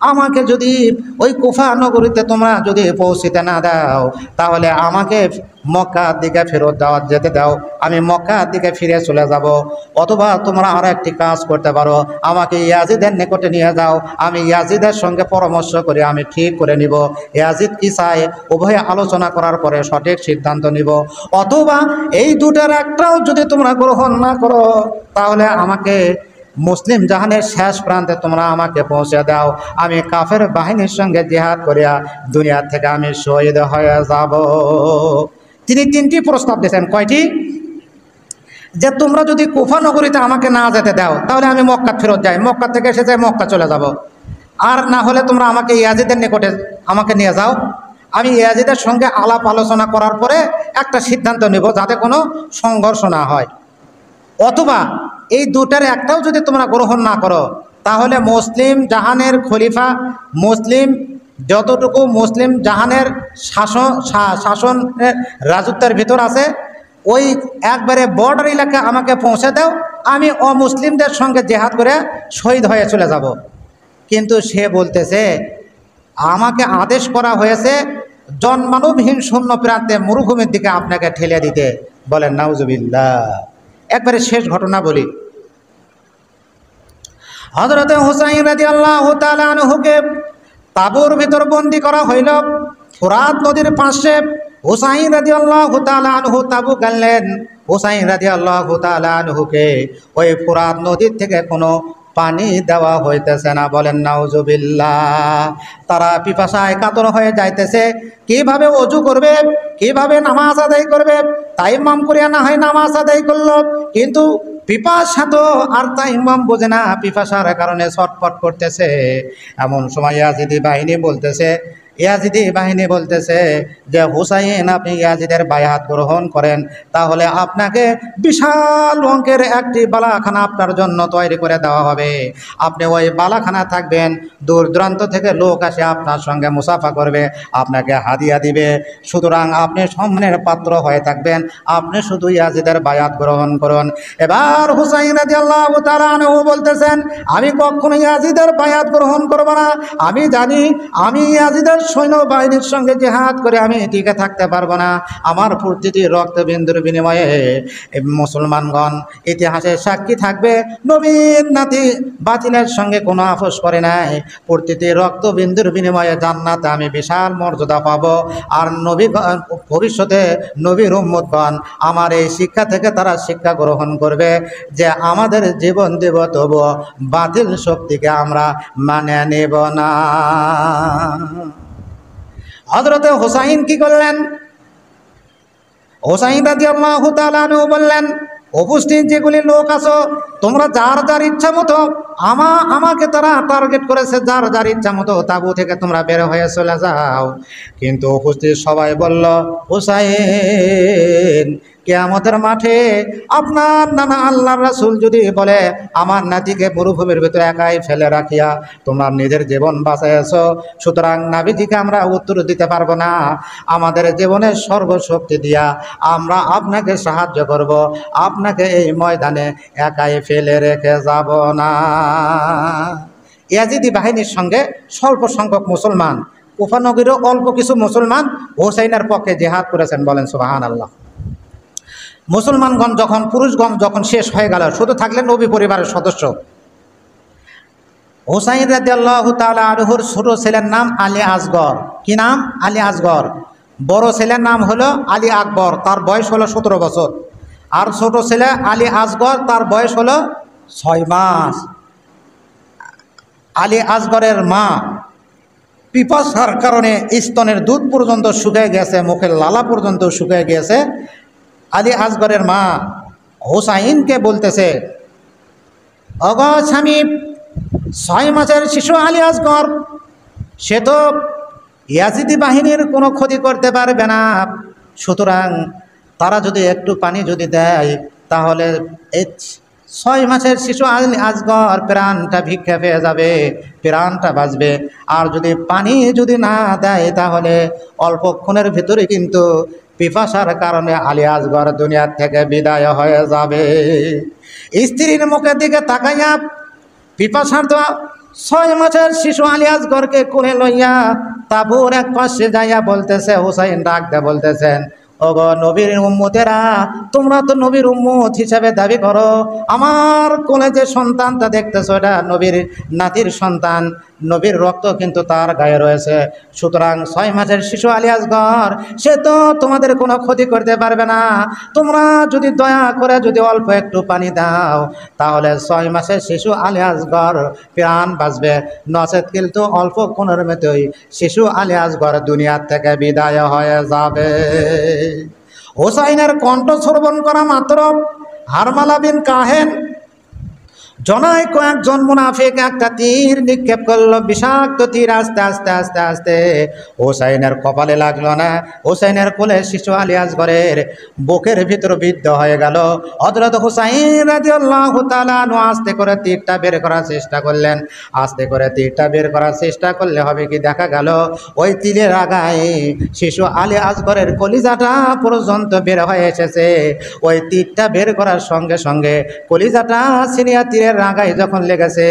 আমাকে যদি ওই কুফা নগরীতে তোমরা যদি পৌঁছিতে না দাও তাহলে আমাকে মক্কার দিকে ফেরত যেতে দাও, আমি মক্কার দিকে ফিরে চলে যাব। অথবা তোমরা আর একটি কাজ করতে পারো, আমাকে ইয়াজিদের নিকটে নিয়ে যাও, আমি ইয়াজিদের সঙ্গে পরামর্শ করে আমি ঠিক করে নিব ইয়াজিদ কি চায়, উভয়ে আলোচনা করার পরে সঠিক সিদ্ধান্ত নিব। অথবা এই দুটার একটাও যদি তোমরা গ্রহণ না করো তাহলে আমাকে মুসলিম জাহানের শেষ প্রান্তে তোমরা আমাকে পৌঁছে দাও, আমি কাফের বাহিনীর সঙ্গে জিহাদ করিয়া দুনিয়া থেকে আমি শহীদ হয়ে যাব। তিনি 3টি প্রস্তাব দিয়েছেন। কয়টি? যে তোমরা যদি কুফা নগরীতে আমাকে না যেতে দাও তাহলে আমি মক্কা ফেরত যাই, মক্কা থেকে এসে যাই মক্কা চলে যাব। আর না হলে তোমরা আমাকে ইয়াজিদের নিকটে আমাকে নিয়ে যাও, আমি ইয়াজিদের সঙ্গে আলাপ আলোচনা করার পরে একটা সিদ্ধান্ত নেব যাতে কোনো সংঘর্ষ না হয়। অথবা এই দুটার একটাও যদি তোমরা গ্রহণ না করো তাহলে মুসলিম জাহানের খলিফা, মুসলিম যতটুকু মুসলিম জাহানের শাসন রাজত্বের ভিতর আছে ওই একবারে বর্ডার এলাকা আমাকে পৌঁছে দাও, আমি অমুসলিমদের সঙ্গে জেহাদ করে শহীদ হয়ে চলে যাব। কিন্তু সে বলতেছে আমাকে আদেশ করা হয়েছে জনমানবহীন শূন্য প্রান্তে মরুভূমির দিকে আপনাকে ঠেলে দিতে। বলেন নাউজুবিল্লাহ। একবারে শেষ ঘটনা বলি, হযরত হুসাইন রাদিয়াল্লাহু তাআলা আনহুকে তাঁবুর ভিতর বন্দী করা হইল। ফোরাত নদীর পাশে হুসাইন রাদিয়াল্লাহু তাআলা আনহু তাঁবু গাড়লেন। হুসাইন রাদিয়াল্লাহু তাআলা আনহুকে ওই ফোরাত নদীর থেকে কোনো পানি দেওয়া হইতেছে না। বলেন নাউজুবিল্লাহ। তারা পিপাসায় কাতর হয়ে যাইতেছে, কিভাবে ওযু করবে, কিভাবে নামাজ আদায় করবে। তাইম্মাম করিয়া না হয় নামাজ আদায় করল, কিন্তু পিপাসা তো আর তাইম্মাম বোঝে না, পিপাসার কারণে ছটফট করতেছে। এমন সময় ইয়াজিদি বাহিনী বলতেছে, ইয়াজিদি বাহিনী বলতেছে যে হুসাইন আপনি ইয়াজিদের বায়াত গ্রহণ করেন, তাহলে আপনাকে বিশাল অঙ্কের একটি বালাখানা আপনার জন্য তৈরি করে দেওয়া হবে। আপনি ওই বালাখানা থাকবেন, দূর দূরান্ত থেকে লোক আসে আপনার সঙ্গে মুসাফা করবে, আপনাকে হাদিয়া দিবে। সুতরাং আপনি সম্মানের পাত্র হয়ে থাকবেন, আপনি শুধু ইয়াজিদের বায়াত গ্রহণ করুন। এবার হুসাইন রাদিয়াল্লাহু তাআলা আনহু বলতেছেন, আমি কখনো ইয়াজিদের বায়াত গ্রহণ করব না। আমি জানি আমি ইয়াজিদের সৈন্যবাহিনীর সঙ্গে জিহাদ করে আমি টিকে থাকতে পারবো না। আমার প্রতিটি রক্তবিন্দুর বিনিময়ে মুসলমানগণ ইতিহাসে সাক্ষী থাকবে নবীর নাতি বাতিলের সঙ্গে কোনো আপোষ করে নাই। প্রতিটি রক্তবিন্দুর বিনিময়ে জান্নাতে আমি বিশাল মর্যাদা পাবো। আর নবী ভবিষ্যতে নবীর উম্মতগণ আমার এই শিক্ষা থেকে তারা শিক্ষা গ্রহণ করবে যে আমাদের জীবন দেব তবু বাতিল শক্তিকে আমরা মানে নেব না। হযরতে হুসাইন কি করলেন? হুসাইন রাদিয়াল্লাহু তাআলা আনহু বললেন, উপস্থিত যেগুলি লোক আছো তোমরা যার যার ইচ্ছা মতো আমাকে তারা টার্গেট করেছে, যার যার ইচ্ছা মতো তাঁবু থেকে তোমরা বের হয়ে চলে যাও। কিন্তু উপস্থিত সবাই বলল, হুসাইন কিয়ামতের মাঠে আপনার নানা আল্লাহর রাসূল যদি বলে আমার নাতিকে মরুভূমির ভিতরে একাই ফেলে রাখিয়া তোমরা নিজের জীবন বাঁচাইছো, সুতরাং নাবিজিকে আমরা উত্তর দিতে পারবো না। আমাদের জীবনের সর্বশক্তি দিয়া আমরা আপনাকে সাহায্য করব, আপনাকে এই ময়দানে একাই ফেলে রেখে যাব না। ইয়াজিদি বাহিনীর সঙ্গে স্বল্প সংখ্যক মুসলমান, কুফা নগরীরও অল্প কিছু মুসলমান হুসাইনের পক্ষে জিহাদ করেছেন। বলেন সুবহানাল্লাহ। মুসলমানগণ যখন পুরুষগণ যখন শেষ হয়ে গেল, শুধু থাকলেন নবী পরিবারের সদস্য। হুসাইন রাদিয়াল্লাহু তাআলা আনহুর ছোট ছেলের নাম আলী আসগর। কি নাম? আলী আসগর। বড় ছেলের নাম হলো আলী আকবর, তার বয়স হলো 17 বছর। আর ছোট ছেলে আলী আসগর, তার বয়স হলো 6 মাস। আলী আসগরের মা পিপাসার কারণে স্তনের দুধ পর্যন্ত শুকিয়ে গেছে, মুখের লালা পর্যন্ত শুকিয়ে গিয়েছে। আলী আসগরের মা হুসাইনকে বলতেছে, ওগো স্বামী, 6 মাসের শিশু আলী আসগর, সে তো ইয়াজিদি বাহিনীর কোনো ক্ষতি করতে পারবে না। সুতরাং তারা যদি একটু পানি যদি দেয় তাহলে এই 6 মাসের শিশু আলী আসগর প্রাণটা ভিক্ষা পেয়ে যাবে, প্রাণটা বাঁচবে। আর যদি পানি যদি না দেয় তাহলে অল্পক্ষণের ভিতরে কিন্তু পিপাসার কারণে আলী আসগর দুনিয়ার থেকে বিদায় হয়ে যাবে। স্ত্রীর মুখের দিকে তাকাইয়া পিপাসার তো 6 মাসের শিশু আলী আসগরকে কোলে লইয়া তাঁবুর এক পাশে যাইয়া বলতেছে, হুসাইন ডাক দে বলতেছেন, ওগো নবীর উম্মতেরা, তোমরা তো নবীর উম্মত হিসাবে দাবি করো, আমার কোলে যে সন্তানটা দেখতেছো এটা নবীর নাতির সন্তান, নবীর রক্ত কিন্তু তার গায়ে রয়েছে। সুতরাং 6 মাসের শিশু আলী আসগর সে তো তোমাদের কোনো ক্ষতি করতে পারবে না। তোমরা যদি দয়া করে যদি অল্প একটু পানি দাও তাহলে 6 মাসের শিশু আলী আসগর প্রাণ বাঁচবে, নচেত কিন্তু অল্পক্ষণের মতোই শিশু আলী আসগর দুনিয়ার থেকে বিদায় হয়ে যাবে। হুসাইনের কণ্ঠ শ্রবণ করা মাত্র হারমালা বিন কাহেন জনায় কয়েকজন মুনাফিক একটা তীর নিক্ষেপ করলো, বিষাক্ত তীর। আস্তে আস্তে আস্তে আস্তে হুসাইনের কপালে লাগলো না, হুসাইনের কোলে শিশু আলী আসগরের বুকের ভিতর বিদ্ধ হয়ে গেল। হযরত হুসাইন রাদিয়াল্লাহু তাআলা আনহু আস্তে করে তীরটা বের করার চেষ্টা করলেন। আস্তে করে তীরটা বের করার চেষ্টা করলে হবে কি, দেখা গেল ওই তীরের আগায় শিশু আলী আসগরের কলিজাটা পর্যন্ত বের হয়ে এসেছে। ওই তীরটা বের করার সঙ্গে সঙ্গে কলিজাটা সিনিয়া তীরের রাগায় যখন লেগেছে,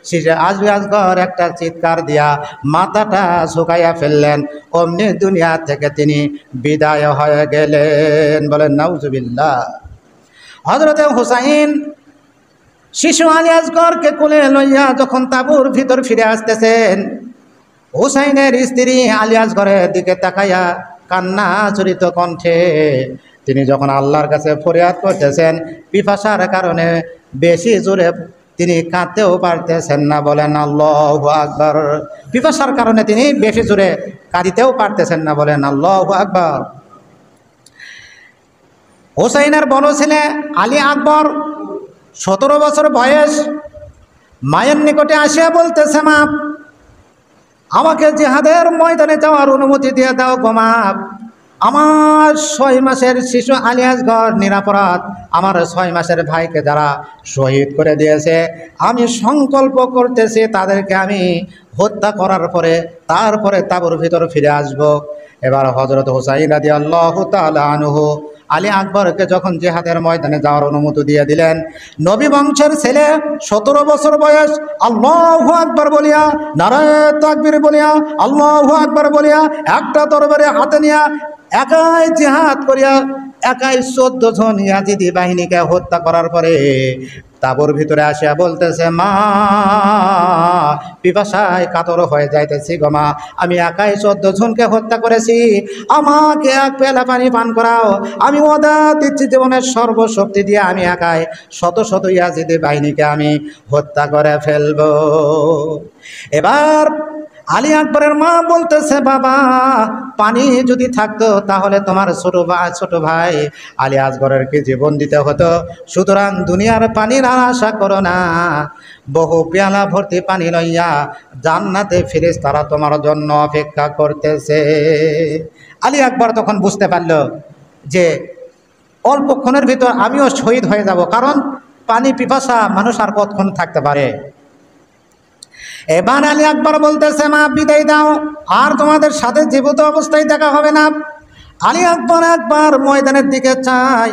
শিশু আলী আসগর একটা চিৎকার দিয়া মাথাটা ঝুঁকাইয়া ফেললেন। অমনি দুনিয়া থেকে তিনি বিদায় হয়ে গেলেন। বলেন নাউজুবিল্লাহ। হযরতে হুসাইন শিশু আলী আসগরকে কোলে লইয়া যখন তাঁবুর ভিতর ফিরে আসতেছেন, হুসাইনের স্ত্রী আলী আসগরের দিকে তাকাইয়া কান্না জড়িত কণ্ঠে তিনি যখন আল্লাহর কাছে ফরিয়াদ করতেছেন, পিপাসার কারণে বেশি জোরে তিনি কাঁদতেও পারতেছেন না। বলেন আল্লাহু আকবার। পিপাসার কারণে তিনি বেশি জোরে কাঁদিতেও পারতেছেন না। বলেন আল্লাহু আকবার। হুসাইনের বড় ছেলে আলী আকবর 17 বছর বয়স, মায়ের নিকটে আসিয়া বলতেছে, মা আমাকে জিহাদের ময়দানে যাওয়ার অনুমতি দিয়ে দাও গো মা। আমার 6 মাসের শিশু আলী আসগর নিরাপরাধ, আমার 6 মাসের ভাইকে যারা শহীদ করে দিয়েছে, আমি সংকল্প করতেছি তাদেরকে আমি হত্যা করার পরে তারপরে তাঁবুর ভিতর ফিরে আসব। এবার হযরত হুসাইন রাদিয়াল্লাহু তাআলা আনহু আলী আকবরকে যখন জিহাদের ময়দানে যাওয়ার অনুমতি দিয়ে দিলেন, নবী বংশের ছেলে 17 বছর বয়স, আল্লাহু আকবার বলিয়া, নারায়ে তাকবীর বলিয়া, আল্লাহু আকবার বলিয়া একটা তরবারি হাতে নিয়া একাই জিহাদ করিয়া একাই 14 জন ইয়াজিদি বাহিনীকে হত্যা করার পরে তাঁবুর ভিতরে আসিয়া বলতেছে, মা পিপাসায় কাতর হয়ে যাইতেছি গো মা, আমি একাই 14 জনকে হত্যা করেছি, আমাকে এক পেলা পানি পান করাও, আমি ওয়াদা দিচ্ছি জীবনের সর্বশক্তি দিয়ে আমি একাই শত শত ইয়াজিদি বাহিনীকে আমি হত্যা করে ফেলব। এবার আলী আকবরের মা বলতেছে, বাবা পানি যদি থাকতো তাহলে তোমার ছোট ভাই আলী আসগরের কি জীবন দিতে হতো, সুতরাং দুনিয়ার পানির আর আশা করো না, বহু পেয়ালা ভর্তি পানি লইয়া জান্নাতে ফেরেশতারা তোমার জন্য অপেক্ষা করতেছে। আলী আকবর তখন বুঝতে পারল যে অল্পক্ষণের ভিতর আমিও শহীদ হয়ে যাব, কারণ পানি পিপাসা মানুষ আর কতক্ষণ থাকতে পারে। এবার আলী আকবর বলতেছে, মা বিদায় দাও, আর তোমাদের সাথে জীবিত অবস্থায় দেখা হবে না। আলী আকবর একবার ময়দানের দিকে চায়,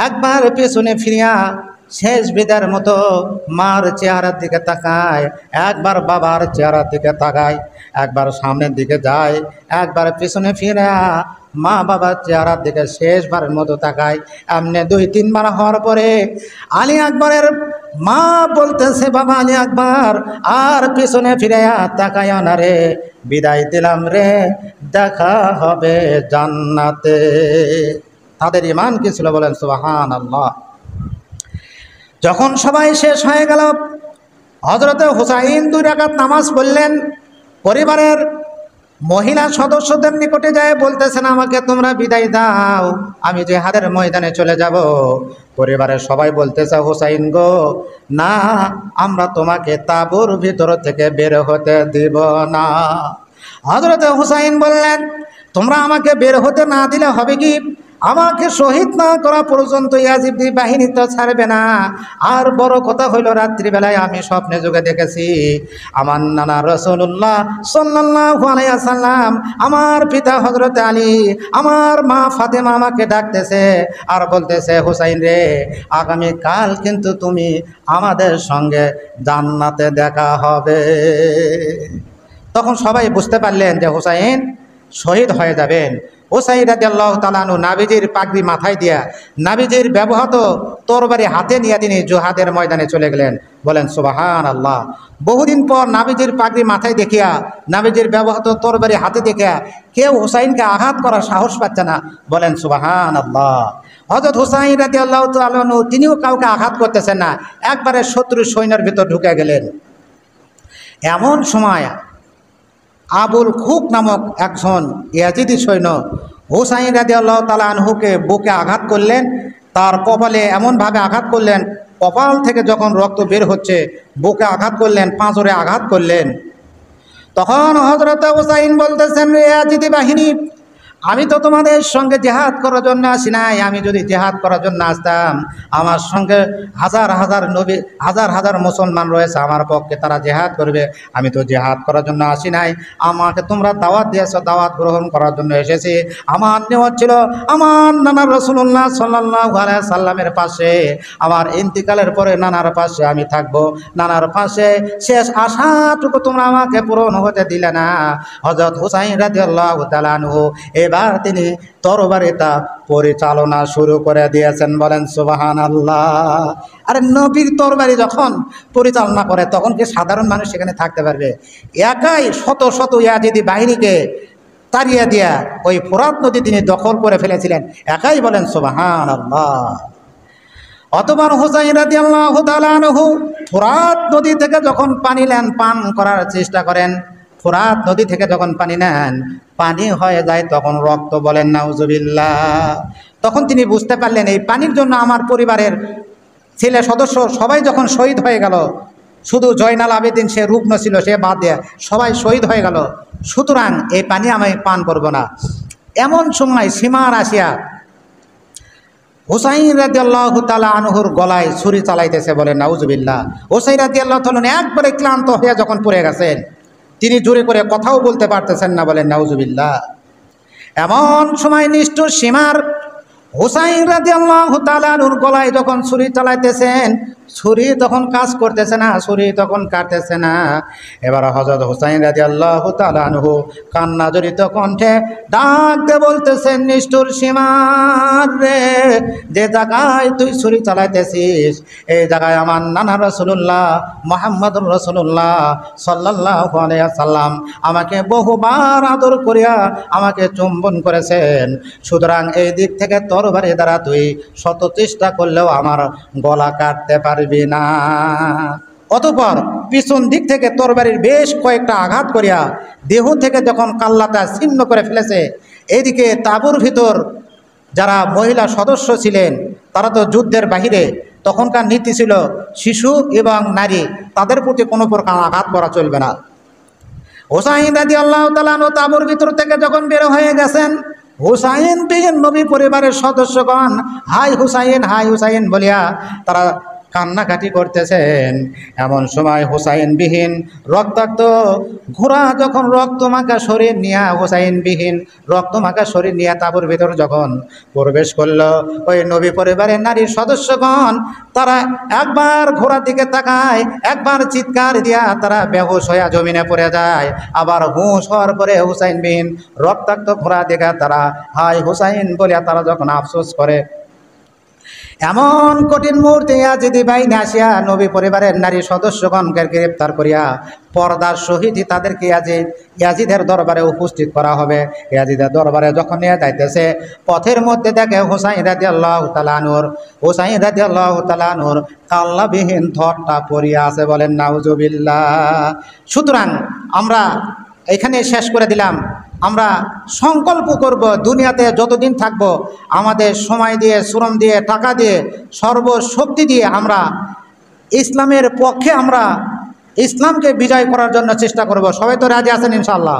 একবার পেছনে ফিরিয়া শেষ বিদায়ের মতো মার চেহারার দিকে তাকায়, একবার বাবার চেহারার দিকে তাকায়, একবার সামনের দিকে যায়, একবার পেছনে ফিরিয়া মা বাবার চেহারার দিকে শেষবারের মতো তাকায়। এমনি 2-3 বার হওয়ার পরে আলী আকবরের মা বলতেছে, বাবা আলী আকবর আর পিছনে ফিরে তাকায় না রে, বিদায় দিলাম রে, দেখা হবে জান্নাতে। তাদের ঈমান কি ছিল বলেন সুবহানাল্লাহ। যখন সবাই শেষ হয়ে গেল, হযরতে হুসাইন 2 রাকাত নামাজ পড়লেন, পরিবারের মহিলা সদস্যদের নিকটে যায় বলতেছেন, আমাকে তোমরা বিদায় দাও, আমি জিহাদের ময়দানে চলে যাব। পরিবারের সবাই বলতেছে, হুসাইন গো না, আমরা তোমাকে তাঁবুর ভিতর থেকে বের হতে দিব না। হযরতে হুসাইন বললেন, তোমরা আমাকে বের হতে না দিলে হবে কি, আমাকে শহীদ না করা পর্যন্ত ইয়াজিদি বাহিনী তো ছাড়বে না। আর বড় কথা হইল, রাত্রিবেলায় আমি স্বপ্নে যোগে দেখেছি আমার নানা রাসূলুল্লাহ সাল্লাল্লাহু আলাইহি ওয়াসাল্লাম, আমার পিতা হযরত আলী, আমার মা ফাতেমা আমাকে ডাকতেছে আর বলতেছে, হুসাইন রে, আগামী কাল কিন্তু তুমি আমাদের সঙ্গে জান্নাতে দেখা হবে। তখন সবাই বুঝতে পারলেন যে হুসাইন শহীদ হয়ে যাবেন। হুসাইন রাদিয়াল্লাহু তাআলা আনহু নাবিজির পাগড়ি মাথায় দিয়া, নাবিজির ব্যবহৃত তরবারি হাতে নিয়ে তিনি জিহাদের ময়দানে চলে গেলেন। বলেন সুবহানাল্লাহ। বহুদিন পর নাবিজির পাগড়ি মাথায় দেখিয়া, নাবিজির ব্যবহৃত তরবারি হাতে দেখিয়া কেউ হুসাইনকে আঘাত করার সাহস পাচ্ছে না। বলেন সুবহানাল্লাহ। হযরত হুসাইন রাদিয়াল্লাহু তাআলা আনহু তিনিও কাউকে আঘাত করতেছেন না, একবারে শত্রু সৈন্যের ভিতর ঢুকে গেলেন। এমন সময় আবুল খুক নামক একজন ইয়াজিদি সৈন্য হুসাইন রাদিয়াল্লাহু তাআলা আনহুকে বুকে আঘাত করলেন, তার কপালে এমনভাবে আঘাত করলেন, কপাল থেকে যখন রক্ত বের হচ্ছে, বুকে আঘাত করলেন, পাঁজরে আঘাত করলেন। তখন হযরত হুসাইন বলতেছেন, ইয়াজিদি বাহিনী, আমি তো তোমাদের সঙ্গে জিহাদ করার জন্য আসি নাই, আমি যদি জিহাদ করার জন্য আসতাম, আমার সঙ্গে হাজার হাজার নবী, হাজার হাজার মুসলমান রয়েছে, আমার পক্ষে তারা জিহাদ করবে, আমি তো জিহাদ করার জন্য আসি নাই। আমাকে তোমরা দাওয়াত দিয়েছ, দাওয়াত গ্রহণ করার জন্য এসেছি। আমার নিয়ত ছিল আমার নানা রাসূলুল্লাহ সাল্লাল্লাহু আলাইহি সাল্লামের পাশে, আমার ইন্তিকালের পরে নানার পাশে আমি থাকব, নানার পাশে শেষ আশাটুকু তোমরা আমাকে পূরণ হতে দিলে না। হযরত হুসাইন রাদিয়াল্লাহু তাআলা আনহু এবার তিনি তরবারিটা পরিচালনা শুরু করে দিয়েছেন। বলেন সুবহানাল্লাহ। আরে নবীর তরবারি যখন পরিচালনা করে তখন কি সাধারণ মানুষ সেখানে থাকতে পারবে? একাই শত শত ইয়াজিদি বাহিনীকে তাড়িয়ে দিয়া ওই ফোরাত নদী তিনি দখল করে ফেলেছিলেন একাই। বলেন সুবহানাল্লাহ। অতবার হুসাইন রাদিয়াল্লাহু তাআলা আনহু ফোরাত নদী থেকে যখন পানি নেন, পান করার চেষ্টা করেন, ফোরাত নদী থেকে যখন পানি নেন, পানি হয়ে যায় তখন রক্ত। বলেন নাউজুবিল্লাহ। তখন তিনি বুঝতে পারলেন এই পানির জন্য আমার পরিবারের ছেলে সদস্য সবাই যখন শহীদ হয়ে গেল, শুধু জয়নাল আবেদিন সে রুগ্ন ছিল, সে বাদ দিয়ে সবাই শহীদ হয়ে গেল, সুতরাং এই পানি আমি পান করব না। এমন সময় সীমার আসিয়া হুসাইন রাদিয়াল্লাহু তাআলা আনহুর গলায় ছুরি চালাইতেছে, বলেন নাউজুবিল্লাহ। হুসাইন রাদিয়াল্লাহু তাআলা একবারে ক্লান্ত হয়ে যখন পড়ে গেছেন, তিনি জোরে করে কথাও বলতে পারতেছেন না, বলেন নাউজুবিল্লাহ। এমন সময় নিষ্ঠুর সীমার হুসাইন রাদিয়াল্লাহু তাআলা আনহুর গলায় যখন ছুরি চালাইতেছেন, ছুরি তখন কাজ করতেছে না, ছুরি তখন কাটতেছে না। এবার হযরত হুসাইন রাদিয়াল্লাহু তাআলা আনহু কান্না জড়িত কণ্ঠে ডাক দিয়ে বলতেছেন, নিষ্ঠুর সীমার রে, যে জায়গায় তুই ছুরি চালাইতেছিস এই জায়গায় আমার নানা রাসূলুল্লাহ মুহাম্মদুর রাসূলুল্লাহ সাল্লাল্লাহু আলাইহি ওয়াসাল্লাম আমাকে বহুবার আদর করিয়া আমাকে চুম্বন করেছেন, সুতরাং এই দিক থেকে তরবারি দ্বারা তুই শত চেষ্টা করলেও আমার গলা কাটতে পারবি না। অতঃপর পিছন দিক থেকে তরবারির বেশ কয়েকটা আঘাত করিয়া দেহ থেকে যখন কাল্লাটা ছিন্ন করে ফেলেছে, এইদিকে তাঁবুর ভিতর যারা মহিলা সদস্য ছিলেন তারা তো যুদ্ধের বাহিরে, তখনকার নীতি ছিল শিশু এবং নারী তাদের প্রতি কোনো প্রকার আঘাত করা চলবে না। হুসাইন রাদিয়াল্লাহু তাআলা আনহু তাঁবুর ভিতর থেকে যখন বের হয়ে গেছেন, হুসাইন বিহীন নবী পরিবারের সদস্যগণ হাই হুসাইন বলিয়া তারা কান্নাকাটি করতেছেন। এমন সময় হুসাইন বিহীন রক্তাক্ত ঘোড়া যখন রক্তমাখা শরীর নিয়ে, হুসাইন বিহীন রক্তমাখা শরীর নিয়ে তাঁবুর ভিতর যখন প্রবেশ করল, ওই নবী পরিবারের নারীর সদস্যগণ তারা একবার ঘোড়ার দিকে তাকায়, একবার চিৎকার দিয়া তারা বেহুশ হইয়া জমিনে পড়ে যায়, আবার হুঁশ হওয়ার পরে হুসাইন বিহীন রক্তাক্ত ঘোড়া দিকে তারা হাই হুসাইন বলিয়া তারা যখন আফসোস করে, এমন কঠিন মুহূর্তে ইয়াজিদি বাহিনী আসিয়া নবী পরিবারের নারী সদস্যগণকে গ্রেপ্তার করিয়া পর্দার সহিত তাদেরকে ইয়াজিদের দরবারে উপস্থিত করা হবে। ইয়াজিদের দরবারে যখন নিয়ে যাইতেছে, পথের মধ্যে দেখে হুসাইন রাদিয়াল্লাহু তাআলা আনহুর কাল্লাবিহীন থরটা পড়িয়া আছে, বলেন নাউজুবিল্লাহ। সুতরাং আমরা এখানে শেষ করে দিলাম। আমরা সংকল্প করব দুনিয়াতে যতদিন থাকব আমাদের সময় দিয়ে, শ্রম দিয়ে, টাকা দিয়ে, সর্বশক্তি দিয়ে আমরা ইসলামের পক্ষে আমরা ইসলামকে বিজয় করার জন্য চেষ্টা করব। সবাই তো রাজি আছেন ইনশাআল্লাহ?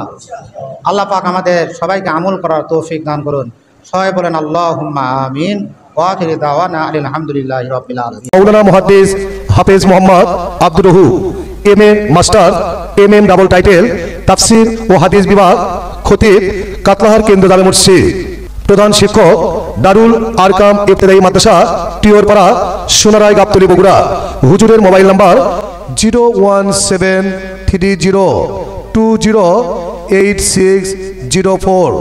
আল্লাহ পাক আমাদের সবাইকে আমল করার তৌফিক দান করুন। সবাই বলেন আল্লাহুম্মা আমিন। ওয়া আখিরু দাওয়ানা আলহামদুলিল্লাহি রাব্বিল আলামিন। মাওলানা মুহাদ্দিস হাফেজ Mohammad Abdur Rahu, MA. Master, MM double title, তাফসির ও হাদিস বিভাগ, খতিব, কাতলাহার কেন্দ্র জামে মসজিদ। প্রধান শিক্ষক দারুল আরকাম ইবতেদায়ী মাদ্রাসা, টিওরপাড়া, সোনারায়, গাবতলী, বগুড়া। হুজুরের মোবাইল নাম্বার 01730208604।